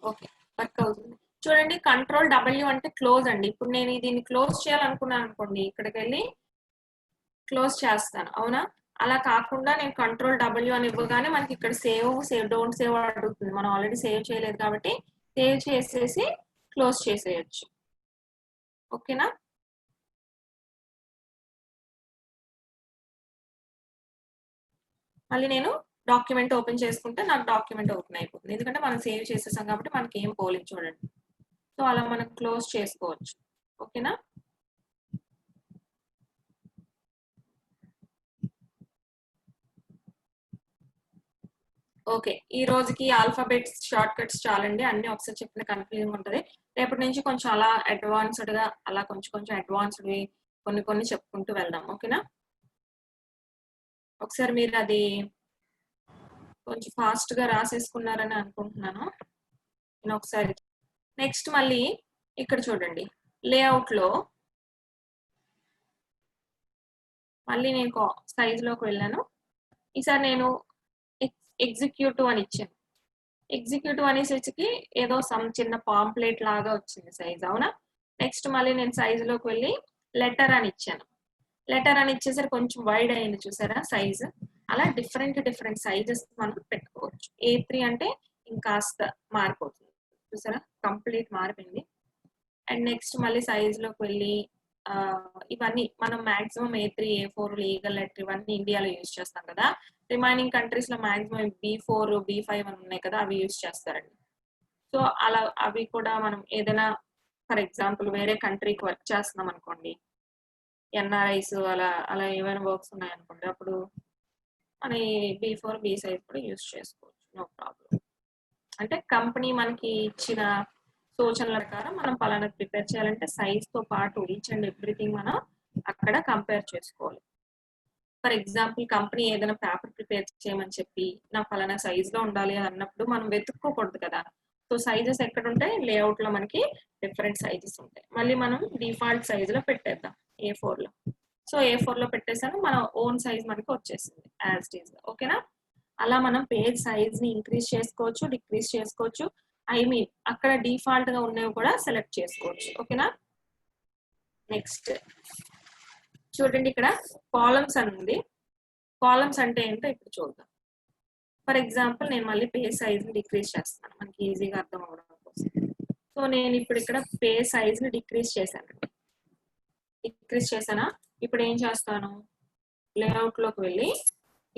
ఓకే, వర్క్ అవుతుంది. చూడండి కంట్రోల్ W అంటే క్లోజ్ అండి. ఇప్పుడు నేను దీన్ని క్లోజ్ చేయాలనుకున్నాను అనుకోండి, ఇక్కడికి వెళ్ళి క్లోజ్ చేస్తాను. అవునా, అలా కాకుండా నేను కంట్రోల్ W అని ఇవ్వగానే మనకి ఇక్కడ డోంట్ సేవ్ అడుగుతుంది. మనం ఆల్రెడీ సేవ్ చేయలేదు కాబట్టి సేవ్ చేసేసి క్లోజ్ చేసేయచ్చు. ఓకేనా, మళ్ళీ నేను డాక్యుమెంట్ ఓపెన్ చేసుకుంటే నాకు డాక్యుమెంట్ ఓపెన్ అయిపోతుంది, ఎందుకంటే మనం సేవ్ చేసేసాం కాబట్టి మనకి ఏం పోలేదు. చూడండి, సో అలా మనం క్లోజ్ చేసుకోవచ్చు. ఓకేనా, ఓకే, ఈ రోజుకి ఆల్ఫాబెట్స్ షార్ట్ కట్స్ చాలండి. అన్ని ఒకసారి చెప్పిన కన్ఫ్యూజింగ్ ఉంటుంది. రేపటి నుంచి కొంచెం అలా అడ్వాన్స్డ్ గా అలా కొంచెం అడ్వాన్స్డ్ కొన్ని చెప్పుకుంటూ వెళ్దాం. ఓకేనా, ఒకసారి మీరు అది కొంచెం ఫాస్ట్ గా రాసేసుకున్నారని అనుకుంటున్నాను. నేను ఒకసారి నెక్స్ట్ మళ్ళీ ఇక్కడ చూడండి, లేఅవుట్ లో మళ్ళీ నేను సైజ్ లోకి వెళ్ళాను. ఈసారి నేను ఎగ్జిక్యూటివ్ అని ఇచ్చాను. ఎగ్జిక్యూటివ్ అనేసరికి ఏదో సమ్ చిన్న పాంప్లెట్ లాగా వచ్చింది సైజ్. అవునా, నెక్స్ట్ మళ్ళీ నేను సైజ్ లోకి వెళ్ళి లెటర్ అని ఇచ్చాను. లెటర్ అని ఇచ్చేసరికి కొంచెం వైడ్ అయింది, చూసారా సైజ్. అలా డిఫరెంట్ సైజెస్ మనం పెట్టుకోవచ్చు. A3 అంటే ఇంకాస్త మారిపోతుంది, చూసారా కంప్లీట్ మారిపోయింది. అండ్ నెక్స్ట్ మళ్ళీ సైజ్ లోకి వెళ్ళి ఇవన్నీ మనం maximum A3 A4 legal letter ఇవన్నీ ఇండియాలో యూజ్ చేస్తాం కదా. రిమైనింగ్ కంట్రీస్ లో మాక్సిమం B4 B5 అని ఉన్నాయి కదా, అవి యూజ్ చేస్తారండి. సో అలా అవి కూడా మనం ఏదైనా ఫర్ ఎగ్జాంపుల్ వేరే కంట్రీకి వర్క్ చేస్తున్నాం అనుకోండి, NRIs అలా ఏమైనా వర్క్స్ ఉన్నాయనుకోండి, అప్పుడు మన B4 B సైజ్ కూడా యూజ్ చేసుకోవచ్చు, నో ప్రాబ్లం. అంటే కంపెనీ మనకి ఇచ్చిన సూచనల ప్రకారం మనం పలానా ప్రిపేర్ చేయాలంటే సైజ్ తో పాటు ఈచ్ అండ్ ఎవ్రీథింగ్ మనం అక్కడ కంపేర్ చేసుకోవాలి. ఫర్ ఎగ్జాంపుల్ కంపెనీ ఏదైనా పేపర్ ప్రిపేర్ చేయమని చెప్పి నాకు పలానా సైజ్ లో ఉండాలి అన్నప్పుడు మనం వెతుక్కోకూడదు కదా. సో సైజెస్ ఎక్కడ ఉంటాయి, లేఅవుట్ లో మనకి డిఫరెంట్ సైజెస్ ఉంటాయి. మళ్ళీ మనం డిఫాల్ట్ సైజ్ లో పెట్టేద్దాం A4 లో. సో A4 లో పెట్టేసాను, మన ఓన్ సైజ్ మనకి వచ్చేసింది యాజ్ ఇట్ ఈస్. ఓకేనా, అలా మనం పేజ్ సైజ్ ని ఇంక్రీజ్ చేసుకోవచ్చు, డిక్రీజ్ చేసుకోవచ్చు. ఐ మీన్ అక్కడ డిఫాల్ట్ గా ఉన్నవి కూడా సెలెక్ట్ చేసుకోవచ్చు. ఓకేనా. నెక్స్ట్ చూడండి, ఇక్కడ కాలమ్స్ అని ఉంది. కాలమ్స్ అంటే ఏంటో ఇప్పుడు చూద్దాం. ఫర్ ఎగ్జాంపుల్ నేను మళ్ళీ పేజ్ సైజ్ ని డిక్రీజ్ చేస్తాను, మనకి ఈజీగా అర్థం అవ్వడం కోసం. సో నేను ఇప్పుడు ఇక్కడ పేజ్ సైజ్ ని డిక్రీజ్ చేశానండి. డిక్రీజ్ చేశానా? ఇప్పుడు ఏం చేస్తాను, లేఅవుట్ లోకి వెళ్ళి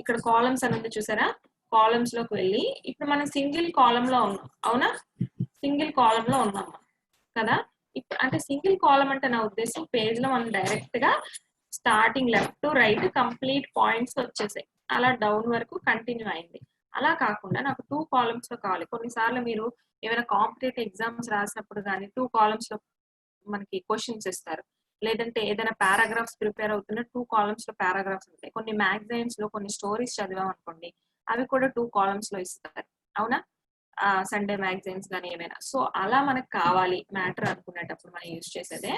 ఇక్కడ కాలమ్స్ అని ఉంది చూసారా, కాలమ్స్ లోకి వెళ్ళి ఇప్పుడు మనం సింగిల్ కాలమ్ లో ఉన్నాం. అవునా, సింగిల్ కాలమ్ లో ఉన్నాం కదా. ఇప్పుడు అంటే సింగిల్ కాలమ్ అంటే నా ఉద్దేశం పేజ్ లో మనం డైరెక్ట్ గా starting left to right complete points వచ్చేసాయి, అలా డౌన్ వరకు కంటిన్యూ అయింది. అలా కాకుండా నాకు 2 కాలమ్స్ లో కావాలి. కొన్నిసార్లు మీరు ఏమైనా కాంపిటేటివ్ ఎగ్జామ్స్ రాసినప్పుడు కానీ 2 కాలమ్స్ లో మనకి క్వశ్చన్స్ ఇస్తారు. లేదంటే ఏదైనా పారాగ్రాఫ్స్ ప్రిపేర్ అవుతున్న 2 కాలమ్స్ లో పారాగ్రాఫ్స్ ఉంటాయి. కొన్ని మ్యాగజైన్స్ లో కొన్ని స్టోరీస్ చదివాం అనుకోండి, అవి కూడా 2 కాలమ్స్ లో ఇస్తారు. అవునా, సండే మ్యాగజైన్స్ కానీ ఏమైనా. సో అలా మనకు కావాలి మ్యాటర్ అనుకునేటప్పుడు మనం యూజ్ చేసేదే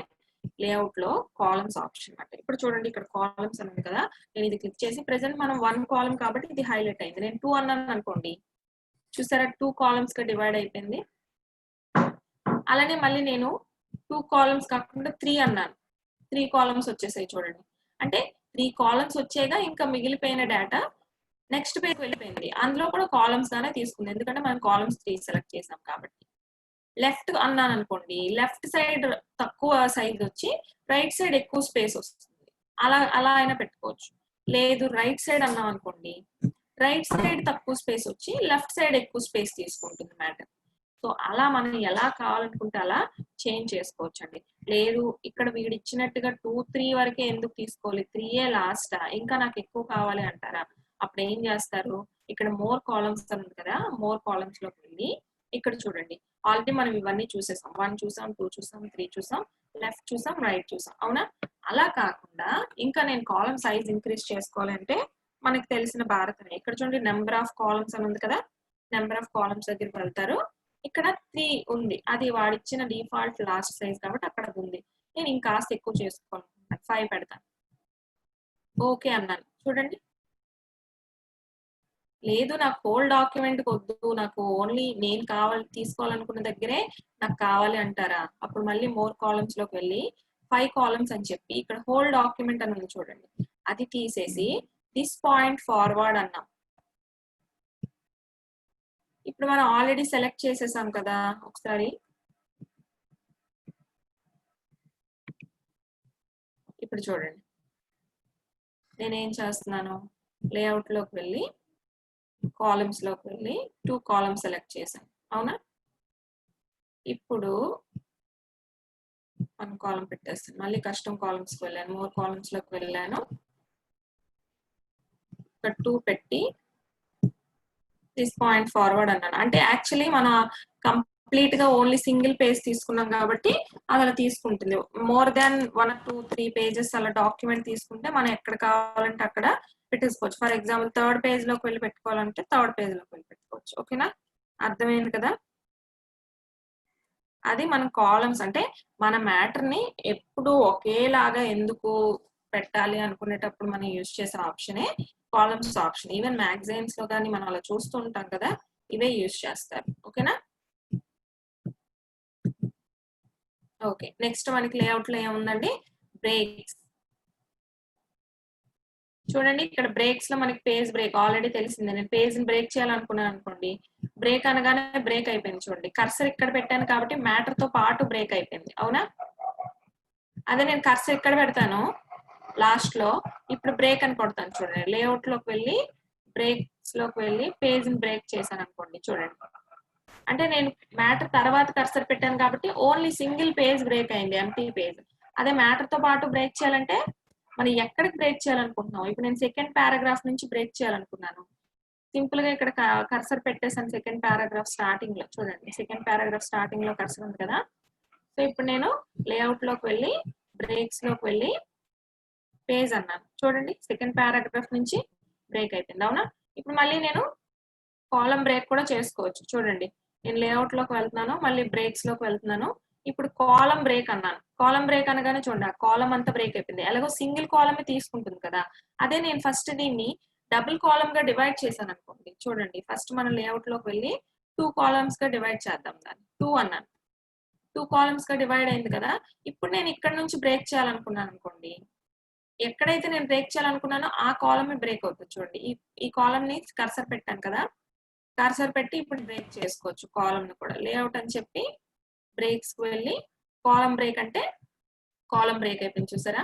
లేఅవుట్ లో కాలమ్స్ ఆప్షన్ అన్నమాట. ఇప్పుడు చూడండి, ఇక్కడ కాలమ్స్ అన్నది కదా, నేను ఇది క్లిక్ చేసి ప్రెసెంట్ మనం 1 కాలమ్ కాబట్టి ఇది హైలైట్ అయింది. నేను 2 అన్నాను అనుకోండి, చూసారా 2 కాలమ్స్ గా డివైడ్ అయిపోయింది. అలానే మళ్ళీ నేను 2 కాలమ్స్ కాకుండా 3 అన్నాను, 3 కాలమ్స్ వచ్చేసాయి చూడండి. అంటే 3 కాలమ్స్ వచ్చేగా ఇంకా మిగిలిపోయిన డేటా నెక్స్ట్ పేజ్ వెళ్ళిపోయింది. అందులో కూడా కాలమ్స్ గానే తీసుకుంది, ఎందుకంటే మనం కాలమ్స్ 3 సెలెక్ట్ చేసాం కాబట్టి. లెఫ్ట్ అన్నాను అనుకోండి, లెఫ్ట్ సైడ్ తక్కువ సైజ్ వచ్చి రైట్ సైడ్ ఎక్కువ స్పేస్ వస్తుంది. అలా అయినా పెట్టుకోవచ్చు. లేదు రైట్ సైడ్ అన్నాం అనుకోండి, రైట్ సైడ్ తక్కువ స్పేస్ వచ్చి లెఫ్ట్ సైడ్ ఎక్కువ స్పేస్ తీసుకుంటుంది మ్యాటర్. సో అలా మనం ఎలా కావాలనుకుంటే అలా చేంజ్ చేసుకోవచ్చు అండి. లేదు ఇక్కడ వీడు ఇచ్చినట్టుగా 2, 3 వరకే ఎందుకు తీసుకోవాలి, 3 లాస్ట్ ఇంకా నాకు ఎక్కువ కావాలి అంటారా, అప్పుడు ఏం చేస్తారు, ఇక్కడ మోర్ కాలమ్స్ అని ఉంది కదా, మోర్ కాలమ్స్ లోకి వెళ్ళి ఇక్కడ చూడండి, ఆల్రెడీ మనం ఇవన్నీ చూసేసాం. 1 చూసాం, 2 చూసాం, 3 చూసాం, లెఫ్ట్ చూసాం, రైట్ చూసాం. అవునా, అలా కాకుండా ఇంకా నేను కాలమ్ సైజ్ ఇంక్రీజ్ చేసుకోవాలంటే మనకి తెలిసిన భారతమే. ఇక్కడ చూడండి నెంబర్ ఆఫ్ కాలమ్స్ అని ఉంది కదా, నెంబర్ ఆఫ్ కాలమ్స్ దగ్గరికి వెళ్తారు. ఇక్కడ 3 ఉంది, అది వాడిచ్చిన డిఫాల్ట్ లాస్ట్ సైజ్ కాబట్టి అక్కడ ఉంది. నేను ఇంకాస్త ఎక్కువ చేసుకోవాలనుకుంటున్నాను, 5 పెడతాను. ఓకే అన్నాను. చూడండి, లేదు నాకు హోల్ డాక్యుమెంట్ వద్దు, నాకు ఓన్లీ నేను తీసుకోవాలనుకున్న దగ్గరే నాకు కావాలి అంటారా, అప్పుడు మళ్ళీ మోర్ కాలమ్స్ లోకి వెళ్ళి 5 కాలమ్స్ అని చెప్పి ఇక్కడ హోల్ డాక్యుమెంట్ అని ఉంది చూడండి, అది తీసేసి దిస్ పాయింట్ ఫార్వర్డ్ అన్నాం. ఇప్పుడు మనం ఆల్రెడీ సెలెక్ట్ చేసేసాం కదా, ఒకసారి ఇప్పుడు చూడండి నేనేం చేస్తున్నాను, లేఅవుట్ లోకి వెళ్ళి కాలమ్స్ లోకి వెళ్ళి 2 కాలమ్స్ సెలెక్ట్ చేశాను. అవునా, ఇప్పుడు 1 కాలమ్ పెట్టేస్తాను, మళ్ళీ కస్టమ్ కాలమ్స్కి వెళ్ళాను, మోర్ కాలమ్స్ లోకి వెళ్ళాను, ఇక్కడ 2 పెట్టి దిస్ పాయింట్ ఫార్వర్డ్ అన్నాను. అంటే యాక్చువల్లీ మన కంప్లీట్ గా ఓన్లీ సింగిల్ పేజ్ తీసుకున్నాం కాబట్టి అది అలా తీసుకుంటుంది. మోర్ దాన్ 1 or 2, 3 పేజెస్ అలా డాక్యుమెంట్ తీసుకుంటే మనం ఎక్కడ కావాలంటే అక్కడ పెట్టేసుకోవచ్చు. ఫర్ ఎగ్జాంపుల్ 3rd పేజ్ లోకి వెళ్ళి పెట్టుకోవాలంటే 3rd పేజ్ లోకి వెళ్ళి పెట్టుకోవచ్చు. ఓకేనా, అర్థమైంది కదా. అది మనం కాలమ్స్ అంటే మన మ్యాటర్ ని ఎప్పుడు ఒకేలాగా ఎందుకు పెట్టాలి అనుకునేటప్పుడు మనం యూజ్ చేసే ఆప్షనే కాలమ్స్ ఆప్షన్. ఈవెన్ మ్యాగజైన్స్ లో కానీ మనం అలా చూస్తూ ఉంటాం కదా, ఇవే యూజ్ చేస్తారు. ఓకేనా. ఓకే, నెక్స్ట్ మనకి లేఅవుట్ లో ఏముందండి, బ్రేక్స్. చూడండి ఇక్కడ బ్రేక్స్ లో మనకి పేజ్ బ్రేక్ ఆల్రెడీ తెలిసిందే. నేను పేజ్ బ్రేక్ చేయాలనుకున్నాను అనుకోండి, బ్రేక్ అనగానే బ్రేక్ అయిపోయింది. చూడండి కర్సర్ ఇక్కడ పెట్టాను కాబట్టి మ్యాటర్ తో పాటు బ్రేక్ అయిపోయింది. అవునా, అదే నేను కర్సర్ ఇక్కడ పెడతాను లాస్ట్ లో, ఇప్పుడు బ్రేక్ అని కొడతాను. చూడండి లేఅవుట్ లోకి వెళ్ళి బ్రేక్స్ లోకి వెళ్ళి పేజ్ బ్రేక్ చేశాను అనుకోండి, చూడండి అంటే నేను మ్యాటర్ తర్వాత కర్సర్ పెట్టాను కాబట్టి ఓన్లీ సింగిల్ పేజ్ బ్రేక్ అయింది, ఎంటీ పేజ్. అదే మ్యాటర్ తో పాటు బ్రేక్ చేయాలంటే మనం ఎక్కడికి బ్రేక్ చేయాలనుకుంటున్నాం, ఇప్పుడు నేను సెకండ్ పారాగ్రాఫ్ నుంచి బ్రేక్ చేయాలనుకున్నాను, సింపుల్ గా ఇక్కడ కర్సర్ పెట్టేసాను సెకండ్ పారాగ్రాఫ్ స్టార్టింగ్ లో. చూడండి సెకండ్ పారాగ్రాఫ్ స్టార్టింగ్ లో కర్సర్ ఉంది కదా. సో ఇప్పుడు నేను లేఅవుట్ లోకి వెళ్ళి బ్రేక్స్ లోకి వెళ్ళి పేజ్ అన్నాను, చూడండి సెకండ్ పారాగ్రాఫ్ నుంచి బ్రేక్ అయిపోయింది. అవునా, ఇప్పుడు మళ్ళీ నేను కాలం బ్రేక్ కూడా చేసుకోవచ్చు. చూడండి నేను లేఅవుట్ లోకి వెళ్తున్నాను, మళ్ళీ బ్రేక్స్ లోకి వెళ్తున్నాను, ఇప్పుడు కాలం బ్రేక్ అన్నాను. కాలం బ్రేక్ అనగానే చూడండి ఆ కాలం అంతా బ్రేక్ అయిపోయింది. ఎలాగో సింగిల్ కాలమే తీసుకుంటుంది కదా, అదే నేను ఫస్ట్ దీన్ని డబుల్ కాలమ్ గా డివైడ్ చేశాను అనుకోండి, చూడండి ఫస్ట్ మనం లేఅవుట్ లోకి వెళ్ళి 2 కాలమ్స్ గా డివైడ్ చేద్దాం దాన్ని. 2 అన్నాను. 2 కాలమ్స్ గా డివైడ్ అయింది కదా. ఇప్పుడు నేను ఇక్కడ నుంచి బ్రేక్ చేయాలనుకున్నాను అనుకోండి. ఎక్కడైతే నేను బ్రేక్ చేయాలనుకున్నానో ఆ కాలమే బ్రేక్ అవుతుంది చూడండి. ఈ కాలమ్ ని కర్సర్ పెట్టాను కదా. కర్సర్ పెట్టి ఇప్పుడు బ్రేక్ చేసుకోవచ్చు కాలమ్ ని కూడా. లేఅవుట్ అని చెప్పి బ్రేక్స్ కి వెళ్ళి కాలమ్ బ్రేక్ అంటే కాలమ్ బ్రేక్ అయిపోయింది చూసారా.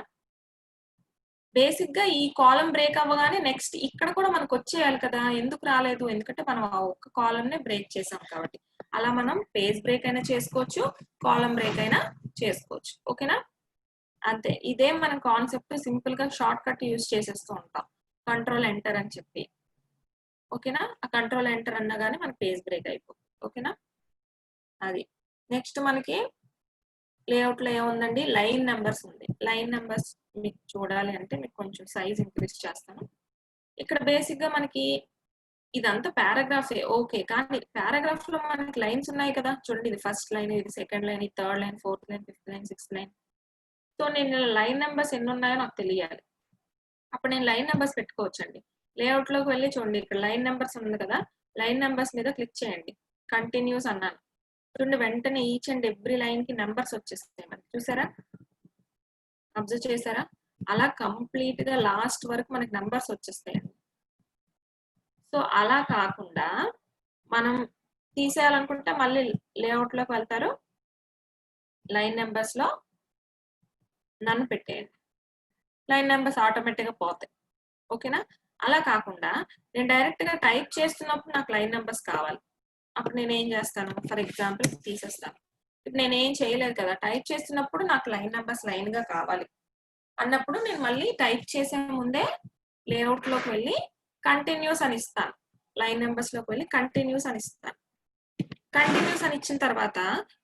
బేసిక్ గా ఈ కాలమ్ బ్రేక్ అవ్వగానే నెక్స్ట్ ఇక్కడ కూడా మనకు వచ్చేయాలి కదా. ఎందుకు రాలేదు? ఎందుకంటే మనం ఆ ఒక్క కాలమ్ నే బ్రేక్ చేసాం కాబట్టి. అలా మనం పేజ్ బ్రేక్ అయినా చేసుకోవచ్చు, కాలమ్ బ్రేక్ అయినా చేసుకోవచ్చు. ఓకేనా? అంతే. ఇదే మన కాన్సెప్ట్. సింపుల్ గా షార్ట్ కట్ యూజ్ చేసేస్తూ ఉంటాం. కంట్రోల్ ఎంటర్ అని చెప్పి. ఓకేనా? ఆ కంట్రోల్ ఎంటర్ అన్నగానే మన పేజ్ బ్రేక్ అయిపోతుంది. ఓకేనా? అది. నెక్స్ట్ మనకి లేఅవుట్ లో ఏముందండి? లైన్ నెంబర్స్ ఉంది. లైన్ నెంబర్స్ మీకు చూడాలి అంటే మీకు కొంచెం సైజ్ ఇంక్రీజ్ చేస్తాను. ఇక్కడ బేసిక్ గా మనకి ఇదంతా పారాగ్రాఫే. ఓకే. కానీ పారాగ్రాఫ్ లో మనకి లైన్స్ ఉన్నాయి కదా. చూడండి, ఇది ఫస్ట్ లైన్, ఇది సెకండ్ లైన్, ఇది third line, fourth line, fifth line, sixth line. So నేను లైన్ నెంబర్స్ ఎన్ని ఉన్నాయో నాకు తెలియాలి. అప్పుడు నేను లైన్ నెంబర్స్ పెట్టుకోవచ్చండి. లేఅవుట్ లోకి వెళ్ళి చూడండి, ఇక్కడ లైన్ నెంబర్స్ ఉంది కదా. లైన్ నెంబర్స్ మీద క్లిక్ చేయండి. కంటిన్యూస్ అన్నాను. చూడండి, వెంటనే ఈచ్ అండ్ ఎవ్రీ లైన్ కి నెంబర్స్ వచ్చేస్తాయి మనకి. చూసారా? అబ్జర్వ్ చేశారా? అలా కంప్లీట్ గా లాస్ట్ వరకు మనకి నెంబర్స్ వచ్చేస్తాయండి. సో అలా కాకుండా మనం తీసేయాలనుకుంటే మళ్ళీ లేఅవుట్ లోకి వెళ్తారు. లైన్ నెంబర్స్ లో నన్ను పెట్టేయండి. లైన్ నెంబర్స్ ఆటోమేటిక్ గా పోతాయి. ఓకేనా? అలా కాకుండా నేను డైరెక్ట్ గా టైప్ చేస్తున్నప్పుడు నాకు లైన్ నెంబర్స్ కావాలి. అప్పుడు నేను ఏం చేస్తాను? ఫర్ ఎగ్జాంపుల్ తీసేస్తాను. ఇప్పుడు నేను ఏం చేయలేదు కదా. టైప్ చేస్తున్నప్పుడు నాకు లైన్ నెంబర్స్ లైన్ గా కావాలి అన్నప్పుడు నేను మళ్ళీ టైప్ చేసే ముందే లేఅవుట్ లోకి వెళ్ళి కంటిన్యూస్ అని ఇస్తాను. లైన్ నెంబర్స్ లోకి వెళ్ళి కంటిన్యూస్ అని ఇస్తాను. కంటిన్యూస్ అని ఇచ్చిన తర్వాత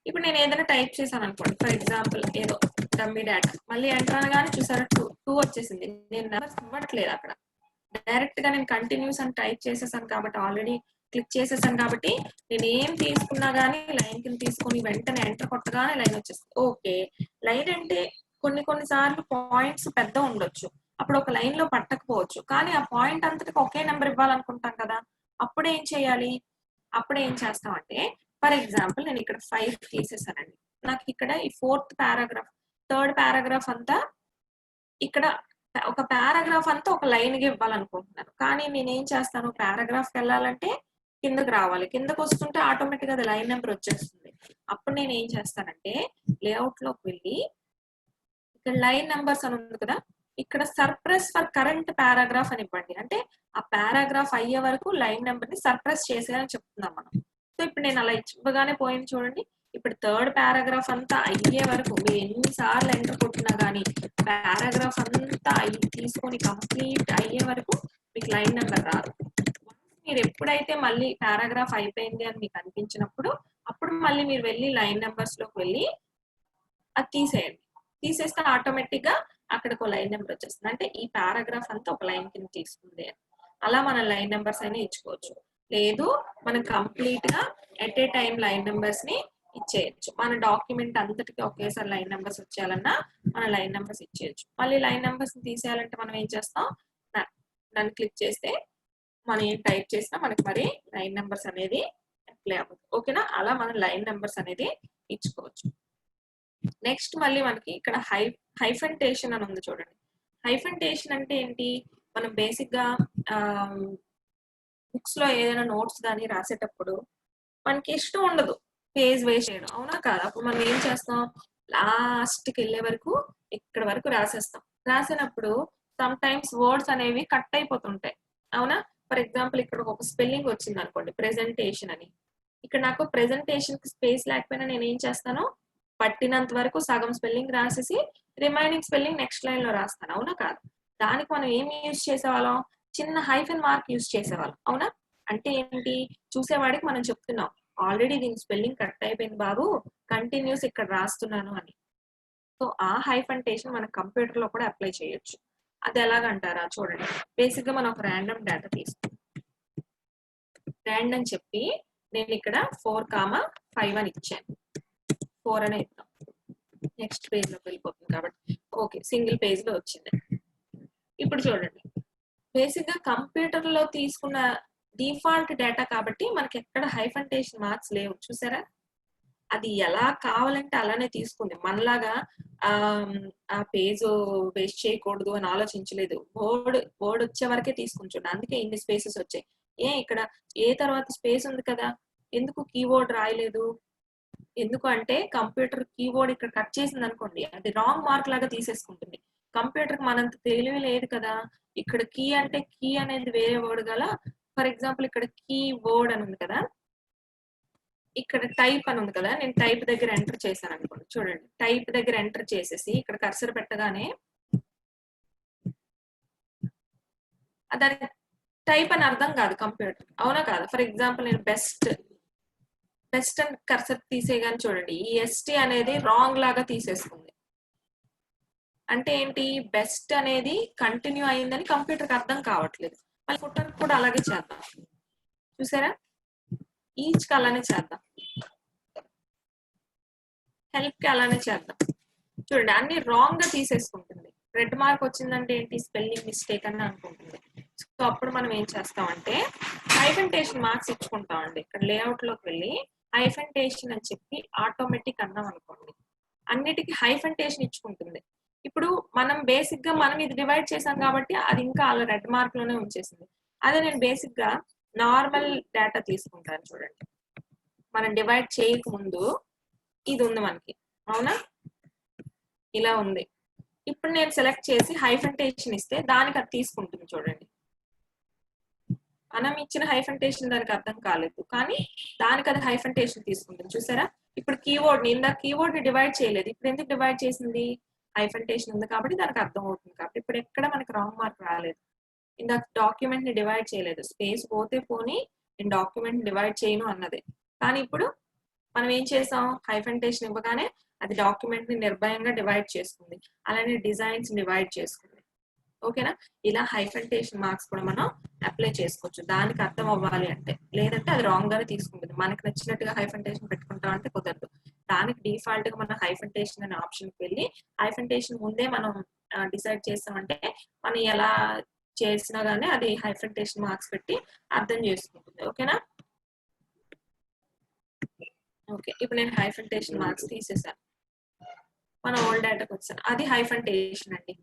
ఇప్పుడు నేను ఏదైనా టైప్ చేశాను అనుకోండి. ఫర్ ఎగ్జాంపుల్ ఏదో డమ్మీ డేటా, మళ్ళీ ఎంటర్ అనగానే చూసారా 2 వచ్చేసింది. నేను నెంబర్స్ ఇవ్వట్లేదు అక్కడ. డైరెక్ట్ గా నేను కంటిన్యూస్ అని టైప్ చేసేసాను కాబట్టి, ఆల్రెడీ క్లిక్ చేసేసాను కాబట్టి నేను ఏం తీసుకున్నా గానీ లైన్ కింద తీసుకొని వెంటనే ఎంటర్ కొట్టగానే లైన్ వచ్చేస్తుంది. ఓకే. లైన్ అంటే కొన్ని సార్లు పాయింట్స్ పెద్ద ఉండొచ్చు. అప్పుడు ఒక లైన్ లో పట్టకపోవచ్చు. కానీ ఆ పాయింట్ అంతటికి ఒకే నెంబర్ ఇవ్వాలనుకుంటాం కదా. అప్పుడు ఏం చేయాలి? అప్పుడు ఏం చేస్తామంటే, ఫర్ ఎగ్జాంపుల్ నేను ఇక్కడ 5 తీసేసానండి. నాకు ఇక్కడ ఈ 4th పారాగ్రాఫ్, 3rd పారాగ్రాఫ్ అంతా ఇక్కడ ఒక పారాగ్రాఫ్ అంతా ఒక లైన్ గా ఇవ్వాలనుకుంటున్నాను. కానీ నేను ఏం చేస్తాను? పారాగ్రాఫ్ వెళ్ళాలంటే కిందకి రావాలి. కిందకు వస్తుంటే ఆటోమేటిక్ గా అది లైన్ నెంబర్ వచ్చేస్తుంది. అప్పుడు నేను ఏం చేస్తానంటే లేఅవుట్ లోకి వెళ్ళి ఇక్కడ లైన్ నెంబర్స్ అని ఉంది కదా. ఇక్కడ సర్ప్రెస్ ఫర్ కరెంట్ పారాగ్రాఫ్ అని ఇవ్వండి. అంటే ఆ పారాగ్రాఫ్ అయ్యే వరకు లైన్ నెంబర్ ని సర్ప్రెస్ చేసేయాలని చెప్తున్నాం మనం. సో ఇప్పుడు నేను అలా ఇవ్వగానే పోయింది చూడండి. ఇప్పుడు 3rd పారాగ్రాఫ్ అంతా అయ్యే వరకు మీరు ఎన్నిసార్లు ఎంటర్ కొట్టినా గానీ పారాగ్రాఫ్ అంతా తీసుకొని కంప్లీట్ అయ్యే వరకు మీకు లైన్ నెంబర్ రాదు. మీరు ఎప్పుడైతే మళ్ళీ పారాగ్రాఫ్ అయిపోయింది అని మీకు అనిపించినప్పుడు అప్పుడు మళ్ళీ మీరు వెళ్ళి లైన్ నెంబర్స్ లోకి వెళ్ళి అది తీసేయండి. తీసేస్తే ఆటోమేటిక్ గా అక్కడికి ఒక లైన్ నెంబర్ వచ్చేస్తుంది. అంటే ఈ పారాగ్రాఫ్ అంతా ఒక లైన్ కింద తీసుకుంది. అలా మనం లైన్ నెంబర్స్ అయినా ఇచ్చుకోవచ్చు. లేదు మనం కంప్లీట్ గా at a time line numbers ని ఇచ్చేయచ్చు. మన డాక్యుమెంట్ అంతటికి ఒకేసారి లైన్ నెంబర్స్ వచ్చేయాలన్నా మన లైన్ నెంబర్స్ ఇచ్చేయచ్చు. మళ్ళీ లైన్ నెంబర్స్ తీసేయాలంటే మనం ఏం చేస్తాం? దాన్ని క్లిక్ చేస్తే మనం ఏం టైప్ చేసినా మనకి మరి లైన్ నెంబర్స్ అనేది అప్లై అవ్వదు. ఓకేనా? అలా మనం లైన్ నెంబర్స్ అనేది ఇచ్చుకోవచ్చు. నెక్స్ట్ మళ్ళీ మనకి ఇక్కడ హైఫంటేషన్ అని ఉంది చూడండి. హైఫంటేషన్ అంటే ఏంటి? మనం బేసిక్ గా బుక్స్ లో ఏదైనా నోట్స్ కానీ రాసేటప్పుడు మనకి ఇష్టం ఉండదు పేజ్ వేస్ట్ చేయడం. అవునా కాదా? అప్పుడు మనం ఏం చేస్తాం? లాస్ట్ కి వెళ్ళే వరకు ఇక్కడ వరకు రాసేస్తాం. రాసినప్పుడు సమ్ టైమ్స్ వర్డ్స్ అనేవి కట్ అయిపోతుంటాయి. అవునా? ఫర్ ఎగ్జాంపుల్ ఇక్కడ ఒక స్పెల్లింగ్ వచ్చింది అనుకోండి, ప్రెజెంటేషన్ అని. ఇక్కడ నాకు ప్రెజెంటేషన్ కి స్పేస్ లేకపోయినా నేను ఏం చేస్తాను? పట్టినంత వరకు సగం స్పెల్లింగ్ రాసేసి రిమైనింగ్ స్పెల్లింగ్ నెక్స్ట్ లైన్ లో రాస్తాను. అవునా కాదు? దానికి మనం ఏం యూజ్ చేసేవాళ్ళం? చిన్న హైఫెన్ మార్క్ యూజ్ చేసేవాళ్ళం. అవునా? అంటే ఏంటి? చూసేవాడికి మనం చెప్తున్నాం ఆల్రెడీ దీని స్పెల్లింగ్ కట్ అయిపోయింది బాబు, కంటిన్యూస్ ఇక్కడ రాస్తున్నాను అని. సో ఆ హైఫంటేషన్ మన కంప్యూటర్ లో కూడా అప్లై చేయొచ్చు. అది ఎలాగంటారా? చూడండి, బేసిక్ గా మనం ఒక ర్యాండమ్ డేటా తీసుకుంటాం. ర్యాండమ్ చెప్పి నేను ఇక్కడ 4,5 అని ఇచ్చాను. 4 అనే ఇద్దాం. నెక్స్ట్ పేజ్ లోకి వెళ్ళిపోతుంది కాబట్టి ఓకే, సింగిల్ పేజ్ లో వచ్చింది. ఇప్పుడు చూడండి, బేసిక్ గా కంప్యూటర్ లో తీసుకున్న డిఫాల్ట్ డేటా కాబట్టి మనకి ఎక్కడ హైఫంటేషన్ మార్క్స్ లేవు చూసారా. అది ఎలా కావాలంటే అలానే తీసుకుంది. మనలాగా ఆ పేజ్ వేస్ట్ చేయకూడదు అని ఆలోచించలేదు. వర్డ్ వచ్చే వరకే తీసుకుని చూడండి. అందుకే ఇన్ని స్పేసెస్ వచ్చాయి. ఇక్కడ ఏ తర్వాత స్పేస్ ఉంది కదా, ఎందుకు కీవర్డ్ రాయలేదు? ఎందుకు అంటే కంప్యూటర్ కీవర్డ్ ఇక్కడ కట్ చేసింది అనుకోండి, అది రాంగ్ మార్క్ లాగా తీసేసుకుంటుంది. కంప్యూటర్ మనంత తెలివి లేదు కదా. ఇక్కడ కీ అంటే కీ అనేది వేరే వర్డ్ గల. ఫర్ ఎగ్జాంపుల్ ఇక్కడ కీ వర్డ్ అని ఉంది కదా, ఇక్కడ టైప్ అని ఉంది కదా, నేను టైప్ దగ్గర ఎంటర్ చేశాను అనుకోండి. చూడండి, టైప్ దగ్గర ఎంటర్ చేసేసి ఇక్కడ కర్సర్ పెట్టగానే దాని టైప్ అని అర్థం కాదు కంప్యూటర్, అవునా కాదు. ఫర్ ఎగ్జాంపుల్ నేను బెస్ట్ అని కర్సర్ తీసేయగానే చూడండి, ఈ ఎస్టీ అనేది రాంగ్ లాగా తీసేసుకుంది. అంటే ఏంటి, బెస్ట్ అనేది కంటిన్యూ అయిందని కంప్యూటర్కి అర్థం కావట్లేదు. మళ్ళీ ఫుటర్ కూడా అలాగే చేద్దాం. చూసారా, ఈచ్ కి అలానే చేద్దాం, హెల్ప్ కి అలానే చేద్దాం. చూడండి, అన్ని రాంగ్ గా తీసేసుకుంటుంది. రెడ్ మార్క్ వచ్చిందంటే ఏంటి, స్పెల్లింగ్ మిస్టేక్ అని అనుకుంటుంది. సో అప్పుడు మనం ఏం చేస్తామంటే హైఫంటేషన్ మార్క్స్ ఇచ్చుకుంటామండి. ఇక్కడ లేఅవుట్ లోకి వెళ్ళి హైఫంటేషన్ అని చెప్పి ఆటోమేటిక్ అన్నాం అనుకోండి, అన్నిటికీ హైఫంటేషన్ ఇచ్చుకుంటుంది. ఇప్పుడు మనం బేసిక్ గా మనం ఇది డివైడ్ చేసాం కాబట్టి అది ఇంకా అలా రెడ్ మార్క్ లోనే ఉంచేసింది. అదే నేను బేసిక్ గా నార్మల్ డేటా తీసుకుంటాను. చూడండి, మనం డివైడ్ చేయక ముందు ఇది ఉంది మనకి, అవునా, ఇలా ఉంది. ఇప్పుడు నేను సెలెక్ట్ చేసి హైఫంటేషన్ ఇస్తే దానికి అది తీసుకుంటుంది. చూడండి, మనం ఇచ్చిన హైఫంటేషన్ దానికి అర్థం కాలేదు, కానీ దానికి అది హైఫంటేషన్ తీసుకుంటుంది. చూసారా, ఇప్పుడు కీవర్డ్ ని ఇందాక కీవర్డ్ ని డివైడ్ చేయలేదు, ఇప్పుడు ఎందుకు డివైడ్ చేసింది, హైఫంటేషన్ ఉంది కాబట్టి దానికి అర్థం అవుతుంది. కాబట్టి ఇప్పుడు ఎక్కడ మనకి రాంగ్ మార్క్ రాలేదు. ఇందాక డాక్యుమెంట్ ని డివైడ్ చేయలేదు, స్పేస్ పోతే పోని నేను డాక్యుమెంట్ డివైడ్ చేయను అన్నది. కానీ ఇప్పుడు మనం ఏం చేసాం, హైఫంటేషన్ ఇవ్వగానే అది డాక్యుమెంట్ ని నిర్భయంగా డివైడ్ చేసుకుంది, అలానే డిజైన్స్ డివైడ్ చేసుకుంది. ఓకేనా, ఇలా హైఫంటేషన్ మార్క్స్ కూడా మనం అప్లై చేసుకోవచ్చు దానికి అర్థం అవ్వాలి అంటే. లేదంటే అది రాంగ్ గానే తీసుకుంటుంది. మనకి నచ్చినట్టుగా హైఫంటేషన్ పెట్టుకుంటాం అంటే కుదరదు. దానికి డిఫాల్ట్ గా మనం హైఫంటేషన్ అనే ఆప్షన్ కి వెళ్ళి హైఫంటేషన్ ముందే మనం డిసైడ్ చేస్తామంటే మనం ఎలా చేసినా గానీ అది హైఫంటేషన్ మార్క్స్ పెట్టి అర్థం చేసుకుంటుంది. ఓకేనా, ఓకే. ఇప్పుడు నేను హైఫంటేషన్ మార్క్స్ తీసేసాను, మన ఓల్డ్ డేటాకి వచ్చాను, అది హైఫంటేషన్ అండి.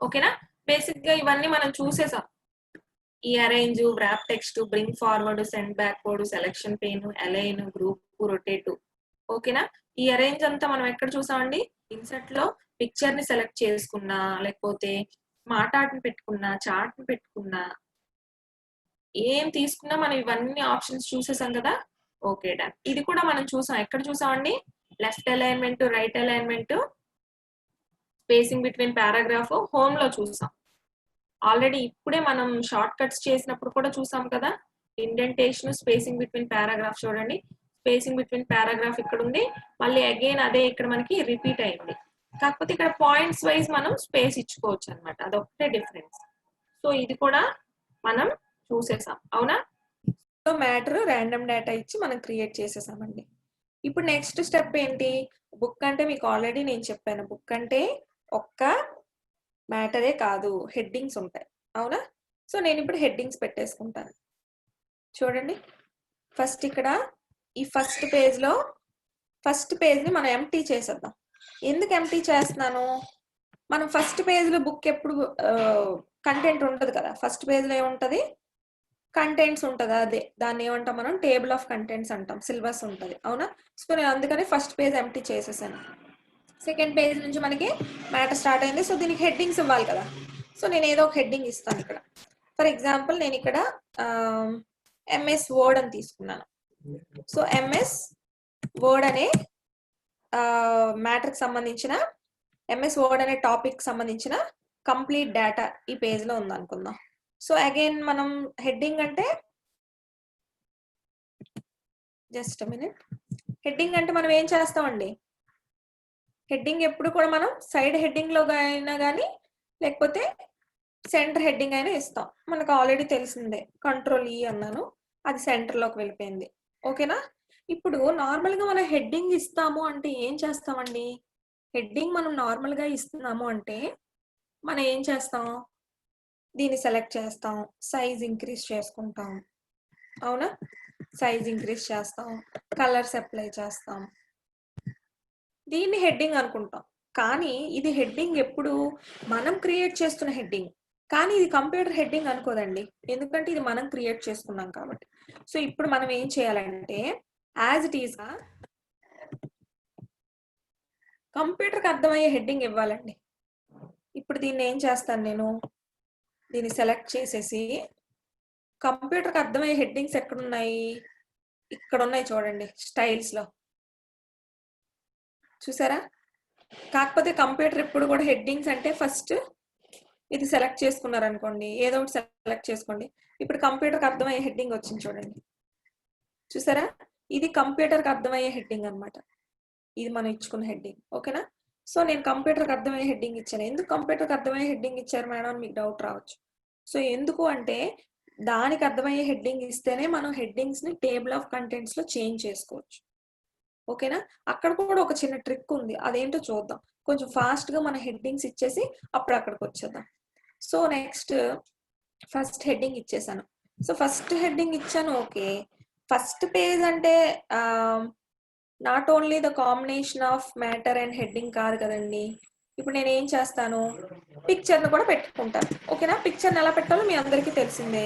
ఓకేనా, బేసిక్ గా ఇవన్నీ మనం చూసేసాం. ఈ arrange, wrap text, bring forward, send backward, selection pain, align, group, rotate. ఓకేనా, ఈ అరేంజ్ అంతా మనం ఎక్కడ చూసామండి, ఇన్సర్ట్ లో పిక్చర్ ని సెలెక్ట్ చేసుకున్నా, లేకపోతే మాట్లాడిని పెట్టుకున్నా, చార్ట్ ని పెట్టుకున్నా, ఏం తీసుకున్నా మనం ఇవన్నీ ఆప్షన్స్ చూసేసాం కదా. Okay done. ఇది కూడా మనం చూసాం, ఎక్కడ చూసామండి, left alignment, right alignment, spacing between paragraph, home లో చూసాం ఆల్రెడీ. ఇప్పుడే మనం షార్ట్ కట్స్ చేసినప్పుడు కూడా చూసాం కదా, ఇండెంటేషన్, స్పేసింగ్ బిట్వీన్ పారాగ్రాఫ్. చూడండి, స్పేసింగ్ బిట్వీన్ పారాగ్రాఫ్ ఇక్కడ ఉంది, మళ్ళీ అగైన్ అదే ఇక్కడ మనకి రిపీట్ అయింది. కాకపోతే ఇక్కడ పాయింట్స్ వైజ్ మనం స్పేస్ ఇచ్చుకోవచ్చు అనమాట, అదొకటే డిఫరెన్స్. సో ఇది కూడా మనం చూసేసాం, అవునా. సో మ్యాటర్ ర్యాండమ్ డేటా ఇచ్చి మనం క్రియేట్ చేసేసామండి. ఇప్పుడు నెక్స్ట్ స్టెప్ ఏంటి, బుక్ అంటే మీకు ఆల్రెడీ నేను చెప్పాను, బుక్ అంటే ఒక్క మ్యాటరే కాదు, హెడ్డింగ్స్ ఉంటాయి, అవునా. సో నేను ఇప్పుడు హెడ్డింగ్స్ పెట్టేసుకుంటాను. చూడండి, ఫస్ట్ ఇక్కడ ఈ ఫస్ట్ పేజ్ ని మనం ఎంప్టీ చేసేద్దాం. ఎందుకు ఎంప్టీ చేస్తున్నాను, మనం ఫస్ట్ పేజ్ లో బుక్ ఎప్పుడు కంటెంట్ ఉండదు కదా. ఫస్ట్ పేజ్ లో ఏముంటది, కంటెంట్స్ ఉంటది, అదే దాన్ని ఏమంటాం మనం, టేబుల్ ఆఫ్ కంటెంట్స్ అంటాం, సిలబస్ ఉంటది, అవునా. సో నేను అందుకని ఫస్ట్ పేజ్ ఎంప్టీ చేసేసాను. సెకండ్ పేజ్ నుంచి మనకి మ్యాటర్ స్టార్ట్ అయింది. సో దీనికి హెడ్డింగ్స్ ఇవ్వాలి కదా. సో నేను ఏదో ఒక హెడ్డింగ్ ఇస్తాను ఇక్కడ. ఫర్ ఎగ్జాంపుల్ నేను ఇక్కడ ఎంఎస్ వర్డ్ అని తీసుకున్నాను. సో ఎంఎస్ వర్డ్ అనే మ్యాటర్కి సంబంధించిన, ఎంఎస్ వర్డ్ అనే టాపిక్ సంబంధించిన కంప్లీట్ డేటా ఈ పేజ్ లో ఉంది అనుకుందాం. సో అగైన్ మనం హెడ్డింగ్ అంటే, జస్ట్ మినిట్, హెడ్డింగ్ అంటే మనం ఏం చేస్తామండి, హెడ్డింగ్ ఎప్పుడు కూడా మనం సైడ్ హెడ్డింగ్ లో అయినా కానీ లేకపోతే సెంటర్ హెడ్డింగ్ అయినా ఇస్తాం. మనకు ఆల్రెడీ తెలిసిందే, కంట్రోల్-E అన్నాను, అది సెంటర్ లోకి వెళ్ళిపోయింది. ఓకేనా, ఇప్పుడు నార్మల్ గా మనం హెడ్డింగ్ ఇస్తాము అంటే ఏం చేస్తామండి, హెడ్డింగ్ మనం నార్మల్ గా ఇస్తున్నాము అంటే మనం ఏం చేస్తాం, దీన్ని సెలెక్ట్ చేస్తాం, సైజ్ ఇంక్రీజ్ చేసుకుంటాం, అవునా? సైజ్ ఇంక్రీజ్ చేస్తాం, కలర్స్ అప్లై చేస్తాం, దీన్ని హెడ్డింగ్ అనుకుంటాం. కానీ ఇది హెడ్డింగ్ ఎప్పుడు మనం క్రియేట్ చేస్తున్న హెడ్డింగ్, కానీ ఇది కంప్యూటర్ హెడ్డింగ్ అనుకోదండి, ఎందుకంటే ఇది మనం క్రియేట్ చేసుకున్నాం కాబట్టి. సో ఇప్పుడు మనం ఏం చేయాలంటే యాజ్ ఇట్ ఈస్ కంప్యూటర్కి అర్థమయ్యే హెడ్డింగ్ ఇవ్వాలండి. ఇప్పుడు దీన్ని ఏం చేస్తాను, నేను దీన్ని సెలెక్ట్ చేసేసి కంప్యూటర్కి అర్థమయ్యే హెడ్డింగ్స్ ఎక్కడున్నాయి, ఇక్కడ ఉన్నాయి చూడండి, స్టైల్స్లో చూసారా. కాకపోతే కంప్యూటర్ ఇప్పుడు కూడా హెడ్డింగ్స్ అంటే ఫస్ట్ ఇది సెలెక్ట్ చేసుకున్నారు అనుకోండి, ఏదో ఒకటి సెలెక్ట్ చేసుకోండి. ఇప్పుడు కంప్యూటర్కి అర్థమయ్యే హెడ్డింగ్ వచ్చింది చూడండి, చూసారా. ఇది కంప్యూటర్కి అర్థమయ్యే హెడ్డింగ్ అనమాట, ఇది మనం ఇచ్చుకున్న హెడ్డింగ్. ఓకేనా. సో నేను కంప్యూటర్కి అర్థమయ్యే హెడ్డింగ్ ఇచ్చాను. ఎందుకు కంప్యూటర్కి అర్థమయ్యే హెడ్డింగ్ ఇచ్చారు మేడం అని మీకు డౌట్ రావచ్చు. సో ఎందుకు అంటే దానికి అర్థమయ్యే హెడ్డింగ్ ఇస్తేనే మనం హెడ్డింగ్స్ని టేబుల్ ఆఫ్ కంటెంట్స్లో చేంజ్ చేసుకోవచ్చు. ఓకేనా. అక్కడ కూడా ఒక చిన్న ట్రిక్ ఉంది, అదేంటో చూద్దాం. కొంచెం ఫాస్ట్గా మన హెడ్డింగ్స్ ఇచ్చేసి అప్పుడు అక్కడికి వచ్చేద్దాం. సో నెక్స్ట్ ఫస్ట్ హెడ్డింగ్ ఇచ్చేసాను. సో ఫస్ట్ హెడ్డింగ్ ఇచ్చాను. ఓకే, ఫస్ట్ పేజ్ అంటే not only the combination of matter and heading కాదు కదండి. ఇప్పుడు నేను ఏం చేస్తాను, పిక్చర్ని కూడా పెట్టుకుంటాను. ఓకేనా. పిక్చర్ని ఎలా పెట్టాలో మీ అందరికీ తెలిసిందే,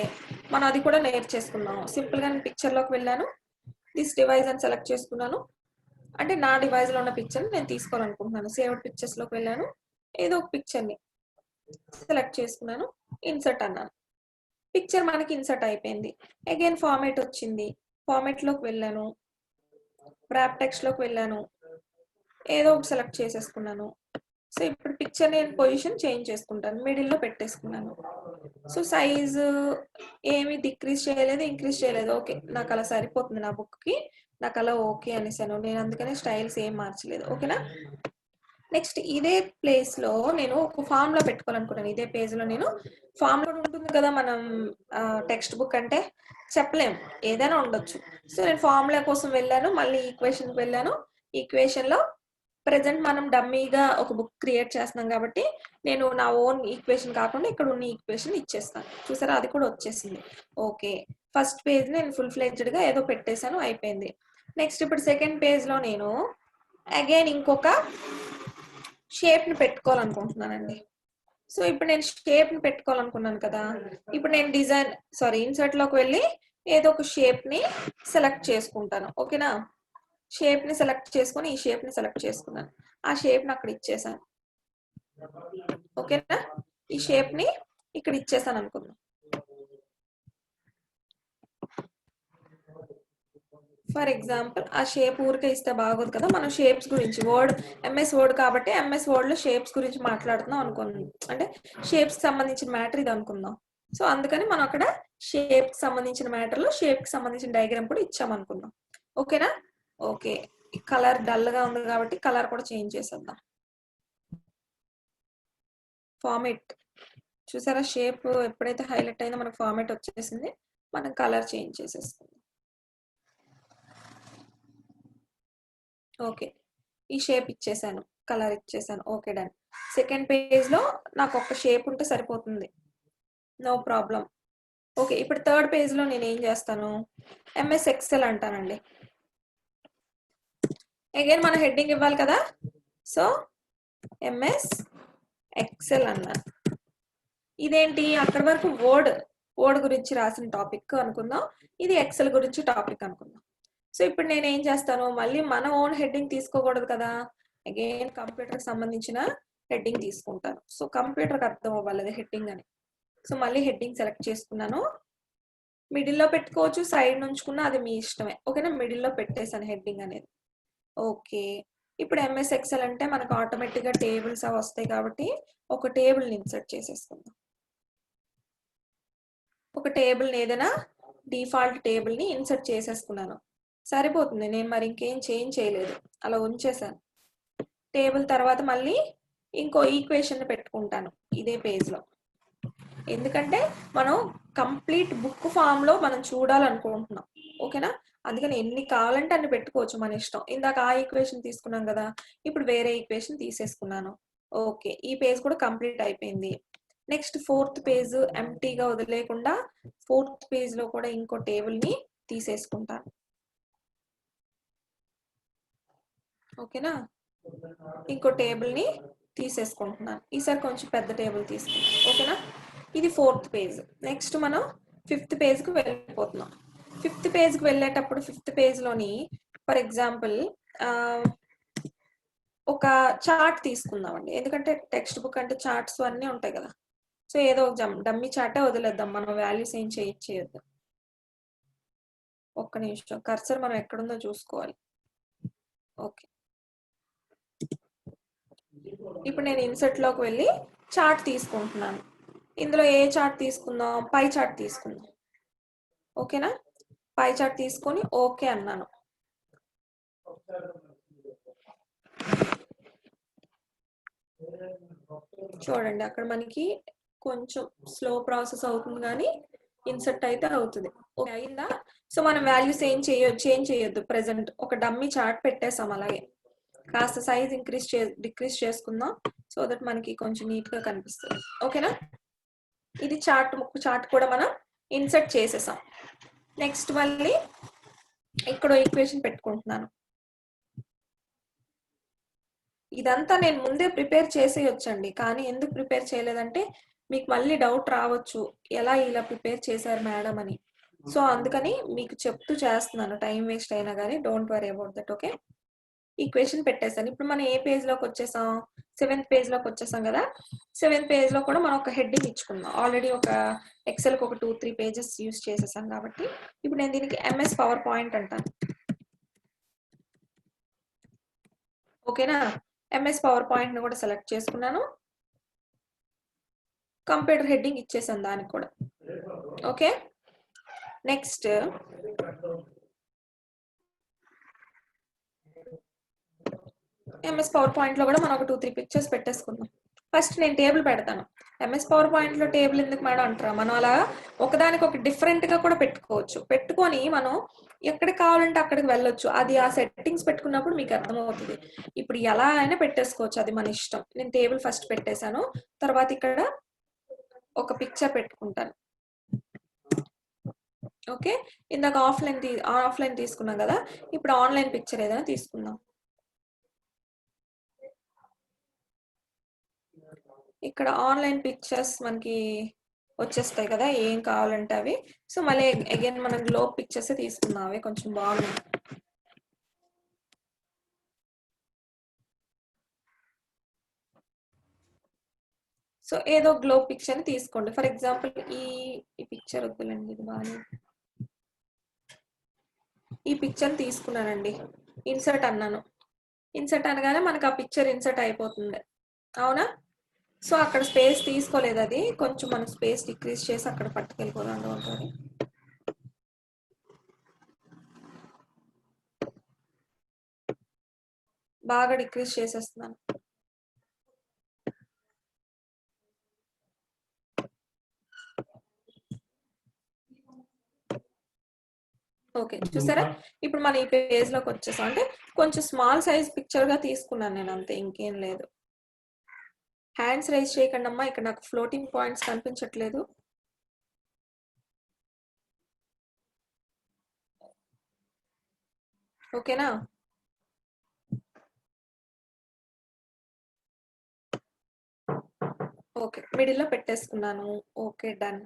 మనం అది కూడా నేర్చేసుకున్నాం. సింపుల్గా నేను పిక్చర్లోకి వెళ్ళాను, దిస్ డివైస్ అని సెలెక్ట్ చేసుకున్నాను. అంటే నా డివైస్లో ఉన్న పిక్చర్ని నేను తీసుకోవాలనుకుంటున్నాను. సేవ్డ్ పిక్చర్స్లోకి వెళ్ళాను, ఏదో ఒక పిక్చర్ని సెలెక్ట్ చేసుకున్నాను, ఇన్సర్ట్ అన్నాను. పిక్చర్ మనకి ఇన్సర్ట్ అయిపోయింది. అగైన్ ఫార్మేట్ వచ్చింది, ఫార్మేట్లోకి వెళ్ళాను, ర్యాప్ టెక్స్ట్లోకి వెళ్ళాను, ఏదో ఒకటి సెలెక్ట్ చేసేసుకున్నాను. సో ఇప్పుడు పిక్చర్ నేను పొజిషన్ చేంజ్ చేసుకుంటాను, మిడిల్లో పెట్టేసుకున్నాను. సో సైజు ఏమి డిక్రీజ్ చేయలేదు, ఇంక్రీజ్ చేయలేదు. ఓకే, నాకు అలా సరిపోతుంది, నా బుక్కి నాకు అలా ఓకే అనేసాను. నేను అందుకనే స్టైల్స్ ఏం మార్చలేదు. ఓకేనా. నెక్స్ట్ ఇదే ప్లేస్లో నేను ఒక ఫార్ములా పెట్టుకోవాలనుకున్నాను. ఇదే పేజ్లో నేను ఫార్ములా ఉంటుంది కదా, మనం టెక్స్ట్ బుక్ అంటే చెప్పలేము, ఏదైనా ఉండొచ్చు. సో నేను ఫార్ములా కోసం వెళ్ళాను, మళ్ళీ ఈక్వేషన్కి వెళ్ళాను. ఈక్వేషన్లో ప్రజెంట్ మనం డమ్మీగా ఒక బుక్ క్రియేట్ చేస్తున్నాం కాబట్టి నేను నా ఓన్ ఈక్వేషన్ కాకుండా ఇక్కడ ఉన్న ఈక్వేషన్ ఇచ్చేస్తాను. చూసారా, అది కూడా వచ్చేసింది. ఓకే, ఫస్ట్ పేజ్ నేను ఫుల్ ఫ్లెడ్జ్డ్గా ఏదో పెట్టేశాను, అయిపోయింది. నెక్స్ట్ ఇప్పుడు సెకండ్ పేజ్లో నేను అగైన్ ఇంకొక షేప్ని పెట్టుకోవాలనుకుంటున్నానండి. సో ఇప్పుడు నేను షేప్ని పెట్టుకోవాలనుకున్నాను కదా, ఇప్పుడు నేను ఇన్సర్ట్లోకి వెళ్ళి ఏదో ఒక షేప్ని సెలెక్ట్ చేసుకుంటాను. ఓకేనా. షేప్ని సెలెక్ట్ చేసుకొని ఈ షేప్ని సెలెక్ట్ చేసుకున్నాను, ఆ షేప్ని అక్కడ ఇచ్చేసాను. ఓకేనా. ఈ షేప్ని ఇక్కడ ఇచ్చేసాను అనుకుందాం. ఫర్ ఎగ్జాంపుల్ ఆ షేప్ ఊరికే ఇస్తే బాగోదు కదా, మనం షేప్స్ గురించి ఎంఎస్ వర్డ్ కాబట్టి ఎంఎస్ వర్డ్లో షేప్స్ గురించి మాట్లాడుతున్నాం అనుకుందాం, అంటే షేప్స్కి సంబంధించిన మ్యాటర్ ఇది అనుకుందాం. సో అందుకని మనం అక్కడ షేప్కి సంబంధించిన మ్యాటర్లో షేప్కి సంబంధించిన డయాగ్రామ్ కూడా ఇచ్చామనుకుందాం. ఓకేనా. ఓకే, కలర్ డల్గా ఉంది కాబట్టి కలర్ కూడా చేంజ్ చేసేద్దాం. ఫార్మేట్ చూసారా, షేప్ ఎప్పుడైతే హైలైట్ అయిందో మనకు ఫార్మేట్ వచ్చేసింది, మనం కలర్ చేంజ్ చేసేసుకుందాం. ఓకే, ఈ షేప్ ఇచ్చేసాను, కలర్ ఇచ్చేసాను. Okay done. సెకండ్ పేజ్లో నాకు ఒక షేప్ ఉంటే సరిపోతుంది, నో ప్రాబ్లం. ఓకే, ఇప్పుడు థర్డ్ పేజ్లో నేను ఏం చేస్తాను, ఎంఎస్ ఎక్సెల్ అంటానండి. అగైన్ మన హెడ్డింగ్ ఇవ్వాలి కదా, సో ఎంఎస్ ఎక్సెల్ అన్నాను. ఇదేంటి అక్కడి వరకు వర్డ్ గురించి రాసిన టాపిక్ అనుకుందాం, ఇది ఎక్సెల్ గురించి టాపిక్ అనుకుందాం. సో ఇప్పుడు నేను ఏం చేస్తాను, మళ్ళీ మన ఓన్ హెడ్డింగ్ తీసుకోకూడదు కదా, అగైన్ కంప్యూటర్కి సంబంధించిన హెడ్డింగ్ తీసుకుంటాను. సో కంప్యూటర్కి అర్థం అవ్వాలి హెడ్డింగ్ అని. సో మళ్ళీ హెడ్డింగ్ సెలెక్ట్ చేసుకున్నాను, మిడిల్లో పెట్టుకోవచ్చు, సైడ్ నుంచుకున్నా అది మీ ఇష్టమే. ఓకేనా, మిడిల్లో పెట్టేశాను హెడ్డింగ్ అనేది. ఓకే, ఇప్పుడు ఎంఎస్ ఎక్సెల్ అంటే మనకు ఆటోమేటిక్గా టేబుల్స్ అవి వస్తాయి కాబట్టి ఒక టేబుల్ని ఇన్సర్ట్ చేసేసుకుందాం. ఒక టేబుల్ని ఏదైనా డిఫాల్ట్ టేబుల్ని ఇన్సర్ట్ చేసేసుకున్నాను, సరిపోతుంది. నేను మరి ఇంకేం చేంజ్ చేయలేదు, అలా ఉంచేసాను. టేబుల్ తర్వాత మళ్ళీ ఇంకో ఈక్వేషన్ పెట్టుకుంటాను ఇదే పేజ్లో, ఎందుకంటే మనం కంప్లీట్ బుక్ ఫామ్లో మనం చూడాలనుకుంటున్నాం. ఓకేనా, అందుకని ఎన్ని కావాలంటే అన్ని పెట్టుకోవచ్చు, మన ఇష్టం. ఇందాక ఆ ఈక్వేషన్ తీసుకున్నాం కదా, ఇప్పుడు వేరే ఈక్వేషన్ తీసేసుకున్నాను. ఓకే, ఈ పేజ్ కూడా కంప్లీట్ అయిపోయింది. నెక్స్ట్ 4th పేజ్ ఎంటీగా వదిలేయకుండా 4th పేజ్ లో కూడా ఇంకో టేబుల్ ని తీసేసుకుంటాను. ఓకేనా, ఇంకో టేబుల్ ని తీసేసుకుంటున్నాను. ఈసారి కొంచెం పెద్ద టేబుల్ తీసుకుంటాను. ఓకేనా, ఇది 4th పేజ్. నెక్స్ట్ మనం 5th పేజ్కి వెళ్ళిపోతున్నాం. 5th పేజ్కి వెళ్ళేటప్పుడు 5th పేజ్లోని ఫర్ ఎగ్జాంపుల్ ఒక చార్ట్ తీసుకుందామండి. ఎందుకంటే టెక్స్ట్ బుక్ అంటే చార్ట్స్ అన్నీ ఉంటాయి కదా. సో ఏదో ఒక డమ్మీ చార్టే వదిలేద్దాం, మనం వాల్యూస్ ఏం చేయొద్దు. ఒక్క నిమిషం, కర్సర్ మనం ఎక్కడుందో చూసుకోవాలి. ఓకే, ఇప్పుడు నేను ఇన్సర్ట్ లోకి వెళ్ళి చార్ట్ తీసుకుంటున్నాను. ఇందులో ఏ చార్ట్ తీసుకుందాం? పై చార్ట్ తీసుకుందాం. ఓకేనా, పై చార్ట్ తీసుకొని ఓకే అన్నాను. చూడండి అక్కడ మనకి కొంచెం స్లో ప్రాసెస్ అవుతుంది కానీ ఇన్సర్ట్ అయితే అవుతుంది. ఓకే అయిందా? సో మనం వాల్యూస్ ఏం చేంజ్ చేయొద్దు. ప్రెసెంట్ ఒక డమ్మీ చార్ట్ పెట్టేసాం. అలాగే కాస్త సైజ్ డిక్రీజ్ చేసుకుందాం సో దట్ మనకి కొంచెం నీట్ గా కనిపిస్తుంది. ఓకేనా, ఇది చార్ట్ కూడా మనం ఇన్సర్ట్ చేసేసాం. నెక్స్ట్ మళ్ళీ ఇక్కడ ఈక్వేషన్ పెట్టుకుంటున్నాను. ఇదంతా నేను ముందే ప్రిపేర్ చేసేయొచ్చండి, కానీ ఎందుకు ప్రిపేర్ చేయలేదంటే మీకు మళ్ళీ డౌట్ రావచ్చు, ఎలా ఇలా ప్రిపేర్ చేశారు మేడం అని. సో అందుకని మీకు చెప్తూ చేస్తున్నాను, టైం వేస్ట్ అయినా కానీ don't worry about that. Okay, equation పెట్టేసాను. ఇప్పుడు మనం ఏ పేజ్ లోకి వచ్చేసాం? 7th పేజ్ లోకి వచ్చేసాం కదా. 7th పేజ్ లో కూడా మనం ఒక హెడ్డింగ్ ఇచ్చుకుందాం. ఆల్రెడీ ఒక ఎక్సెల్ కి ఒక 2-3 పేజెస్ యూజ్ చేసేసాం కాబట్టి ఇప్పుడు నేను దీనికి ఎంఎస్ పవర్ పాయింట్ అంటాను. ఓకేనా, ఎంఎస్ పవర్ పాయింట్ ని కూడా సెలెక్ట్ చేసుకున్నాను. కంప్యూటర్ హెడ్డింగ్ ఇచ్చేసాను దానికి కూడా. Okay, next MS power point లో కూడా మనం ఒక 2-3 పిక్చర్స్ పెట్టేసుకుందాం. ఫస్ట్ నేను టేబుల్ పెడతాను. ఎంఎస్ పవర్ పాయింట్ లో టేబుల్ ఎందుకు మేడం అంటారా? మనం అలా ఒకదానికి ఒక డిఫరెంట్ గా కూడా పెట్టుకోవచ్చు. పెట్టుకొని మనం ఎక్కడికి కావాలంటే అక్కడికి వెళ్ళొచ్చు. అది ఆ సెట్టింగ్స్ పెట్టుకున్నప్పుడు మీకు అర్థమవుతుంది. ఇప్పుడు ఎలా అయినా పెట్టేసుకోవచ్చు, అది మన ఇష్టం. నేను టేబుల్ ఫస్ట్ పెట్టేశాను, తర్వాత ఇక్కడ ఒక పిక్చర్ పెట్టుకుంటాను. ఓకే, ఇందాక ఆఫ్లైన్ తీసుకున్నాం కదా, ఇప్పుడు ఆన్లైన్ పిక్చర్ ఏదైనా తీసుకుందాం. ఇక్కడ ఆన్లైన్ పిక్చర్స్ మనకి వచ్చేస్తాయి కదా, ఏం కావాలంటే అవి. సో మళ్ళీ అగైన్ మనం గ్లోబ్ పిక్చర్స్ తీసుకుందాం, అవి కొంచెం బాగున్నాయి. సో ఏదో గ్లోబ్ పిక్చర్ తీసుకోండి. ఫర్ ఎగ్జాంపుల్ ఈ పిక్చర్ వద్దులండి, ఇది బాగా. ఈ పిక్చర్ తీసుకున్నానండి, ఇన్సర్ట్ అన్నాను. ఇన్సర్ట్ అనగానే మనకు ఆ పిక్చర్ ఇన్సర్ట్ అయిపోతుంది. అవునా? సో అక్కడ స్పేస్ తీసుకోలేదు, అది కొంచెం మనం స్పేస్ డిక్రీజ్ చేసి అక్కడ పట్టుకెళ్ళిపోదాం. ఉంటుంది బాగా డిక్రీజ్ చేసేస్తున్నాను. ఓకే, చూసారా? ఇప్పుడు మన ఈ పేజ్ లోకి వచ్చేసాం. అంటే కొంచెం స్మాల్ సైజ్ పిక్చర్ గా తీసుకున్నాను నేను, అంతే, ఇంకేం లేదు. హ్యాండ్స్ రైజ్ చేయకండి అమ్మా, ఇక్కడ నాకు ఫ్లోటింగ్ పాయింట్స్ కనిపించట్లేదు. ఓకేనా? ఓకే, మిడిల్ లో పెట్టేసుకున్నాను. Okay, done.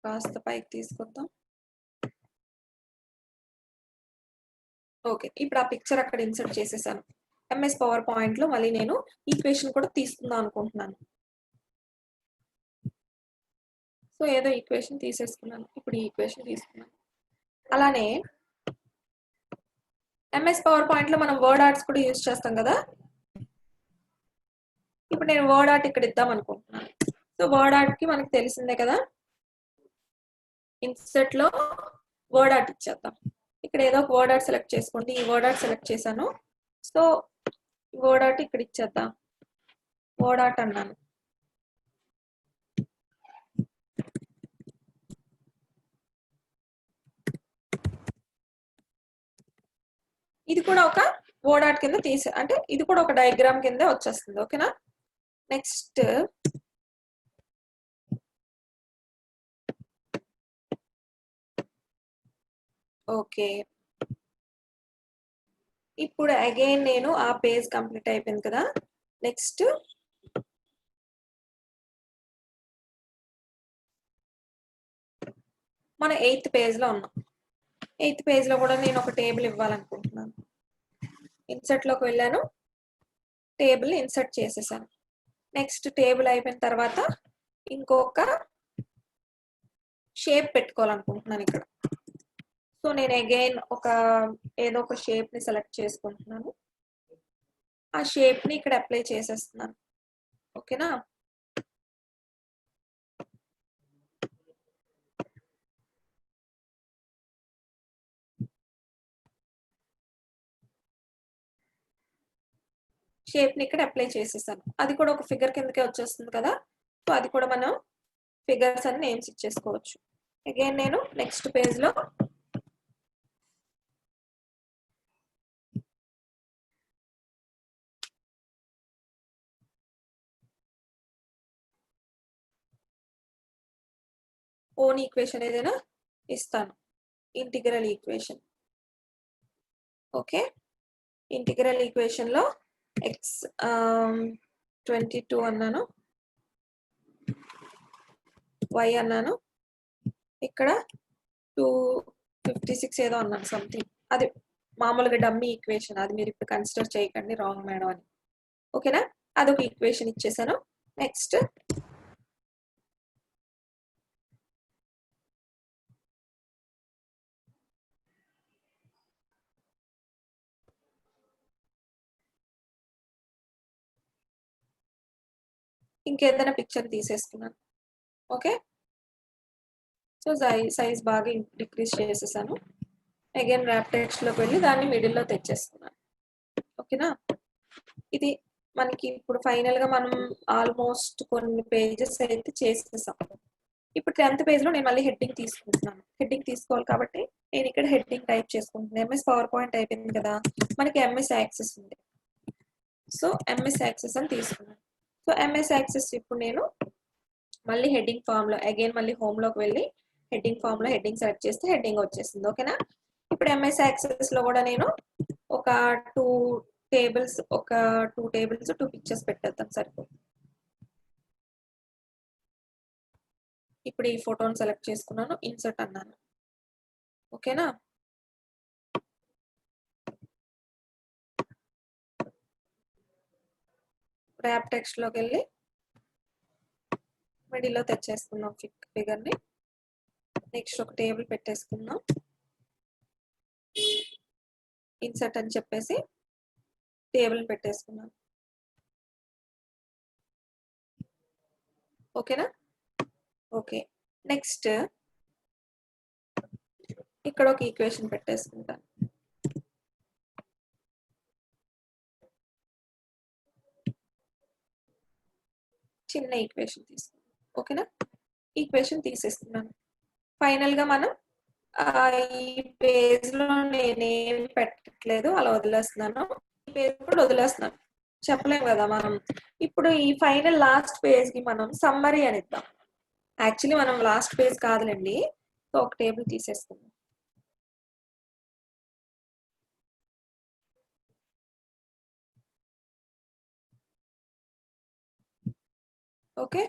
కాస్త పైకి తీసుకొద్దాం. ఓకే, ఇప్పుడు ఆ పిక్చర్ అక్కడ ఇన్సర్ట్ చేసేసాను. ఎంఎస్ పవర్ పాయింట్ లో మళ్ళీ నేను ఈక్వేషన్ కూడా తీసుకుందాం అనుకుంటున్నాను. సో ఏదో ఈక్వేషన్ తీసేసుకున్నాను. ఇప్పుడు ఈ ఈక్వేషన్ తీసుకున్నాను. అలానే ఎంఎస్ పవర్ పాయింట్ లో మనం వర్డ్ ఆర్ట్స్ కూడా యూజ్ చేస్తాం కదా. ఇప్పుడు నేను వర్డ్ ఆర్ట్ ఇక్కడ ఇద్దాం అనుకుంటున్నాను. సో వర్డ్ ఆర్ట్ కి మనకు తెలిసిందే కదా, ఇన్సర్ట్ లో వర్డ్ ఆర్ట్ ఇచ్చేద్దాం. ఇక్కడ ఏదో ఒక వర్డ్ ఆర్ట్ సెలెక్ట్ చేసుకోండి. ఈ వర్డ్ ఆర్ట్ సెలెక్ట్ చేశాను. సో వర్డ్ ఆర్ట్ ఇక్కడ ఇచ్చేద్దాం. వర్డ్ ఆర్ట్ అన్నాను. ఇది కూడా ఒక వర్డ్ ఆర్ట్ కింద అంటే ఇది కూడా ఒక డయాగ్రామ్ కింద వచ్చేస్తుంది. ఓకేనా? Next okay. ఇప్పుడు అగైన్ నేను ఆ పేజ్ కంప్లీట్ అయిపోయింది కదా. నెక్స్ట్ మన 8th పేజ్లో ఉన్నాం. 8th పేజ్లో కూడా నేను ఒక టేబుల్ ఇవ్వాలనుకుంటున్నాను. ఇన్సర్ట్లోకి వెళ్ళాను, టేబుల్ ఇన్సర్ట్ చేసేసాను. నెక్స్ట్ టేబుల్ అయిపోయిన తర్వాత ఇంకొక షేప్ పెట్టుకోవాలనుకుంటున్నాను ఇక్కడ. సో నేను అగైన్ ఏదో ఒక షేప్ని సెలెక్ట్ చేసుకుంటున్నాను. ఆ షేప్ని ఇక్కడ అప్లై చేసేస్తున్నాను. ఓకేనా. షేప్ని ఇక్కడ అప్లై చేసేసాను. అది కూడా ఒక ఫిగర్ కిందకే వచ్చేస్తుంది కదా. సో అది కూడా మనం ఫిగర్స్ అని నేమ్స్ ఇచ్చేసుకోవచ్చు. అగైన్ నేను నెక్స్ట్ పేజ్లో ఓన్ ఈక్వేషన్ ఏదైనా ఇస్తాను. Integral equation. ఓకే. ఇంటిగ్రల్ ఈక్వేషన్లో ఎక్స్ 22 అన్నాను, y అన్నాను, ఇక్కడ 256 ఏదో అన్నాను సంథింగ్. అది మామూలుగా డమ్మీ ఈక్వేషన్, అది మీరు ఇప్పుడు కన్సిడర్ చేయకండి రాంగ్ మేడం అని. ఓకేనా. అదొక ఈక్వేషన్ ఇచ్చేసాను. నెక్స్ట్ ఇంకేదైనా పిక్చర్ తీసేసుకున్నాను. ఓకే. సో సైజ్ బాగా డిక్రీజ్ చేసేసాను. అగైన్ ర్యాప్ టెక్స్ట్లోకి వెళ్ళి దాన్ని మిడిల్లో తెచ్చేసుకున్నాను. ఓకేనా. ఇది మనకి ఇప్పుడు ఫైనల్గా మనం ఆల్మోస్ట్ కొన్ని పేజెస్ అయితే చేసేసాం. ఇప్పుడు 10th పేజ్లో నేను మళ్ళీ హెడ్డింగ్ తీసుకుంటున్నాను. హెడ్డింగ్ తీసుకోవాలి కాబట్టి నేను ఇక్కడ హెడ్డింగ్ టైప్ చేసుకుంటున్నాను. ఎంఎస్ పవర్ పాయింట్ అయిపోయింది కదా, మనకి ఎంఎస్ యాక్సెస్ ఉంది. సో ఎంఎస్ యాక్సెస్ అని తీసుకున్నాను. సో ఎంఎస్ యాక్సెస్ ఇప్పుడు నేను మళ్ళీ హెడ్డింగ్ ఫామ్లో అగైన్ మళ్ళీ హోమ్లోకి వెళ్ళి హెడ్డింగ్ ఫామ్లో హెడ్డింగ్ సెలెక్ట్ చేస్తే హెడ్డింగ్ వచ్చేసింది. ఓకేనా. ఇప్పుడు ఎంఎస్ యాక్సెస్లో కూడా నేను ఒక 2 టేబుల్స్ 2 పిక్చర్స్ పెట్టేద్దాం సరిపోతుంది. ఇప్పుడు ఈ ఫోటోని సెలెక్ట్ చేసుకున్నాను, ఇన్సర్ట్ అన్నాను. ఓకేనా. ర్యాప్ టెక్స్ట్లోకి వెళ్ళి మిడిల్లో తెచ్చేసుకున్నాం ఫిగర్ని. నెక్స్ట్ ఒక టేబుల్ పెట్టేసుకున్నాం, ఇన్సర్ట్ అని చెప్పేసి టేబుల్ పెట్టేసుకున్నాం. ఓకేనా. ఓకే. నెక్స్ట్ ఇక్కడ ఒక ఈక్వేషన్ పెట్టేసుకుంటాను. చిన్న ఈక్వేషన్ తీసుకున్నాను. ఓకేనా. ఈక్వేషన్ తీసేసుకున్నాను. ఫైనల్గా మనం ఈ పేజ్లో నేనేం పెట్టట్లేదు, అలా వదిలేస్తున్నాను. ఈ పేజ్ కూడా వదిలేస్తున్నాను, చెప్పలేము కదా మనం. ఇప్పుడు ఈ ఫైనల్ లాస్ట్ పేజ్కి మనం సమ్మరీ అని ఇద్దాం. యాక్చువల్లీ మనం లాస్ట్ పేజ్ కాదులేండి. సో ఒక టేబుల్ తీసేసుకుందాం. ఓకే.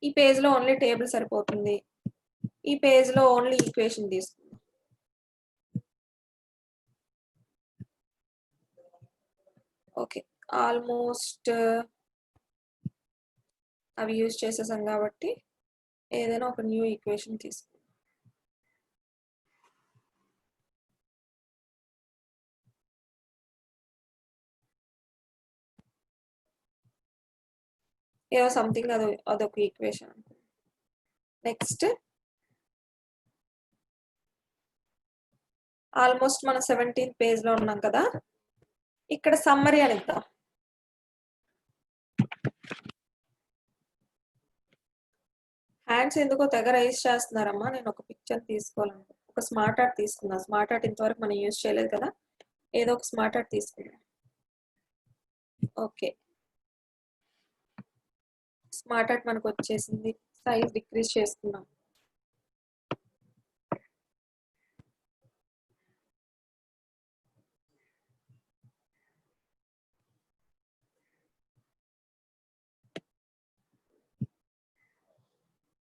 ఈ పేజ్లో ఓన్లీ టేబుల్ సరిపోతుంది. ఈ పేజ్లో ఓన్లీ ఈక్వేషన్ తీసుకుందాం. ఓకే. ఆల్మోస్ట్ అవి యూజ్ చేసేసాం కాబట్టి ఏదైనా ఒక న్యూ ఈక్వేషన్ తీసుకుందాం. ఏదో సంథింగ్ అదొక ఈక్వేషన్. నెక్స్ట్ ఆల్మోస్ట్ మనం 17th పేజ్లో ఉన్నాం కదా, ఇక్కడ సమ్మరీ అని ఇద్దాం. హ్యాండ్స్ ఎందుకో తెగ రైజ్ చేస్తున్నారమ్మా. నేను ఒక పిక్చర్ తీసుకోవాలను, ఒక స్మార్ట్ ఆర్ట్ తీసుకుందాం. స్మార్ట్ ఆర్ట్ ఇంతవరకు మనం యూజ్ చేయలేదు కదా, ఏదో ఒక స్మార్ట్ ఆర్ట్ తీసుకుందాం. ఓకే. స్మార్ట్ ఆర్ట్ మనకు వచ్చేసింది. సైజ్ డిక్రీజ్ చేసుకున్నాం.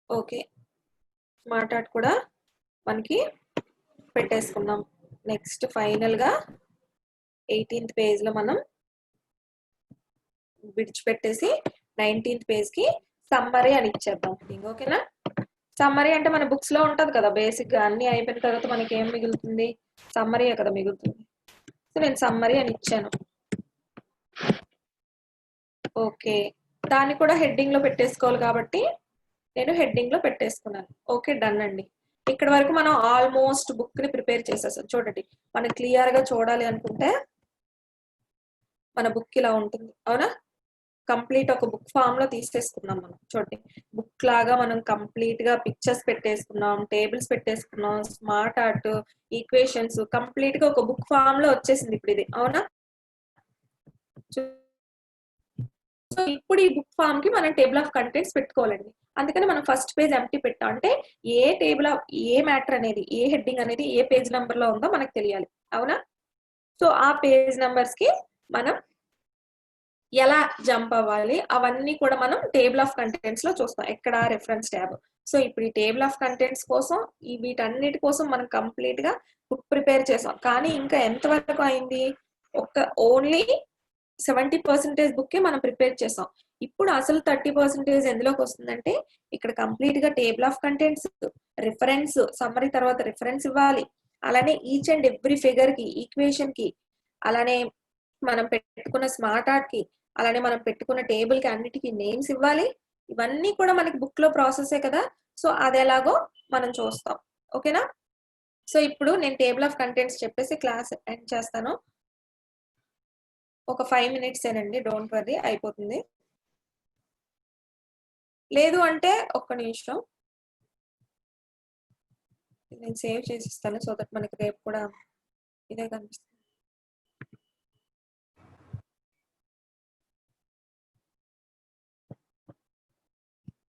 ఓకే. స్మార్ట్ ఆర్ట్ కూడా మనకి పెట్టేసుకున్నాం. నెక్స్ట్ ఫైనల్‌గా 18th పేజ్‌లో మనం విడిచిపెట్టేసి 19th పేజ్‌కి సమ్మరీ అని ఇచ్చేద్దాం. ఓకేనా? సమ్మరీ అంటే మన బుక్స్‌లో ఉంటది కదా! బేసిక్‌గా అన్నీ అయిపోయిన తర్వాత మనకేం మిగులుతుంది? సమ్మరీయే కదా మిగులుతుంది. సో, నేను సమ్మరీ అని ఇచ్చాను. ఓకే. దాన్ని కూడా హెడ్డింగ్‌లో పెట్టేసుకోవాలి కాబట్టి నేను హెడ్డింగ్‌లో పెట్టేసుకున్నాను. ఓకే. డన్ అండి. ఇక్కడి వరకు మనం ఆల్మోస్ట్ బుక్‌ని ప్రిపేర్ చేసేసాం. చూడండి. మనం క్లియర్‌గా చూడాలి అనుకుంటే మన బుక్ ఇలా ఉంటుంది. అవునా? కంప్లీట్ ఒక బుక్ ఫామ్‌లో తీసేసుకున్నాం మనం. చూడండి. బుక్ లాగా మనం కంప్లీట్‌గా పిక్చర్స్ పెట్టేసుకున్నాం, టేబుల్స్ పెట్టేసుకున్నాం, స్మార్ట్ ఆర్ట్, ఈక్వేషన్స్ కంప్లీట్‌గా ఒక బుక్ ఫామ్‌లో వచ్చేసింది ఇప్పుడు ఇది. అవునా? సో, ఇప్పుడు ఈ బుక్ ఫామ్‌కి మనం టేబుల్ ఆఫ్ కంటెంట్స్ పెట్టుకోవాలండి. అందుకని మనం ఫస్ట్ పేజ్ ఎంప్టీ పెట్టాం. అంటే ఏ టేబుల్ ఆఫ్ ఏ మ్యాటర్ అనేది, ఏ హెడ్డింగ్ అనేది ఏ పేజ్ నంబర్‌లో ఉందో మనకు తెలియాలి. అవునా? సో, ఆ పేజ్ నంబర్స్‌కి మనం ఎలా జంప్ అవ్వాలి అవన్నీ కూడా మనం టేబుల్ ఆఫ్ కంటెంట్స్ లో చూస్తాం. ఎక్కడ రెఫరెన్స్ ట్యాబ్. సో ఇప్పుడు ఈ టేబుల్ ఆఫ్ కంటెంట్స్ కోసం ఈ వీటన్నిటి కోసం మనం కంప్లీట్ గా బుక్ ప్రిపేర్ చేసాం. కానీ ఇంకా ఎంత వరకు అయింది? ఒక ఓన్లీ 70% బుక్కే మనం ప్రిపేర్ చేసాం. ఇప్పుడు అసలు 30% ఎందులోకి వస్తుందంటే ఇక్కడ కంప్లీట్ గా table of contents, reference, summary తర్వాత రిఫరెన్స్ ఇవ్వాలి. అలానే ఈచ్ అండ్ ఎవ్రీ ఫిగర్ కి, ఈక్వేషన్ కి, అలానే మనం పెట్టుకున్న స్మార్ట్ ఆర్ట్ కి, అలానే మనం పెట్టుకున్న టేబుల్ కి అన్నిటికీ నేమ్స్ ఇవ్వాలి. ఇవన్నీ కూడా మనకి బుక్ లో ప్రాసెసే కదా! సో అది ఎలాగో మనం చూస్తాం. ఓకేనా? సో ఇప్పుడు నేను టేబుల్ ఆఫ్ కంటెంట్స్ చెప్పేసి క్లాస్ ఎండ్ చేస్తాను. ఒక 5 మినిట్స్ ఏనండి. డోంట్ వర్రీ అయిపోతుంది. లేదు అంటే ఒక్క నిమిషం. నేను సేవ్ చేసిస్తాను. సో దట్ మనకి రేపు కూడా ఇదే కనిపిస్తుంది.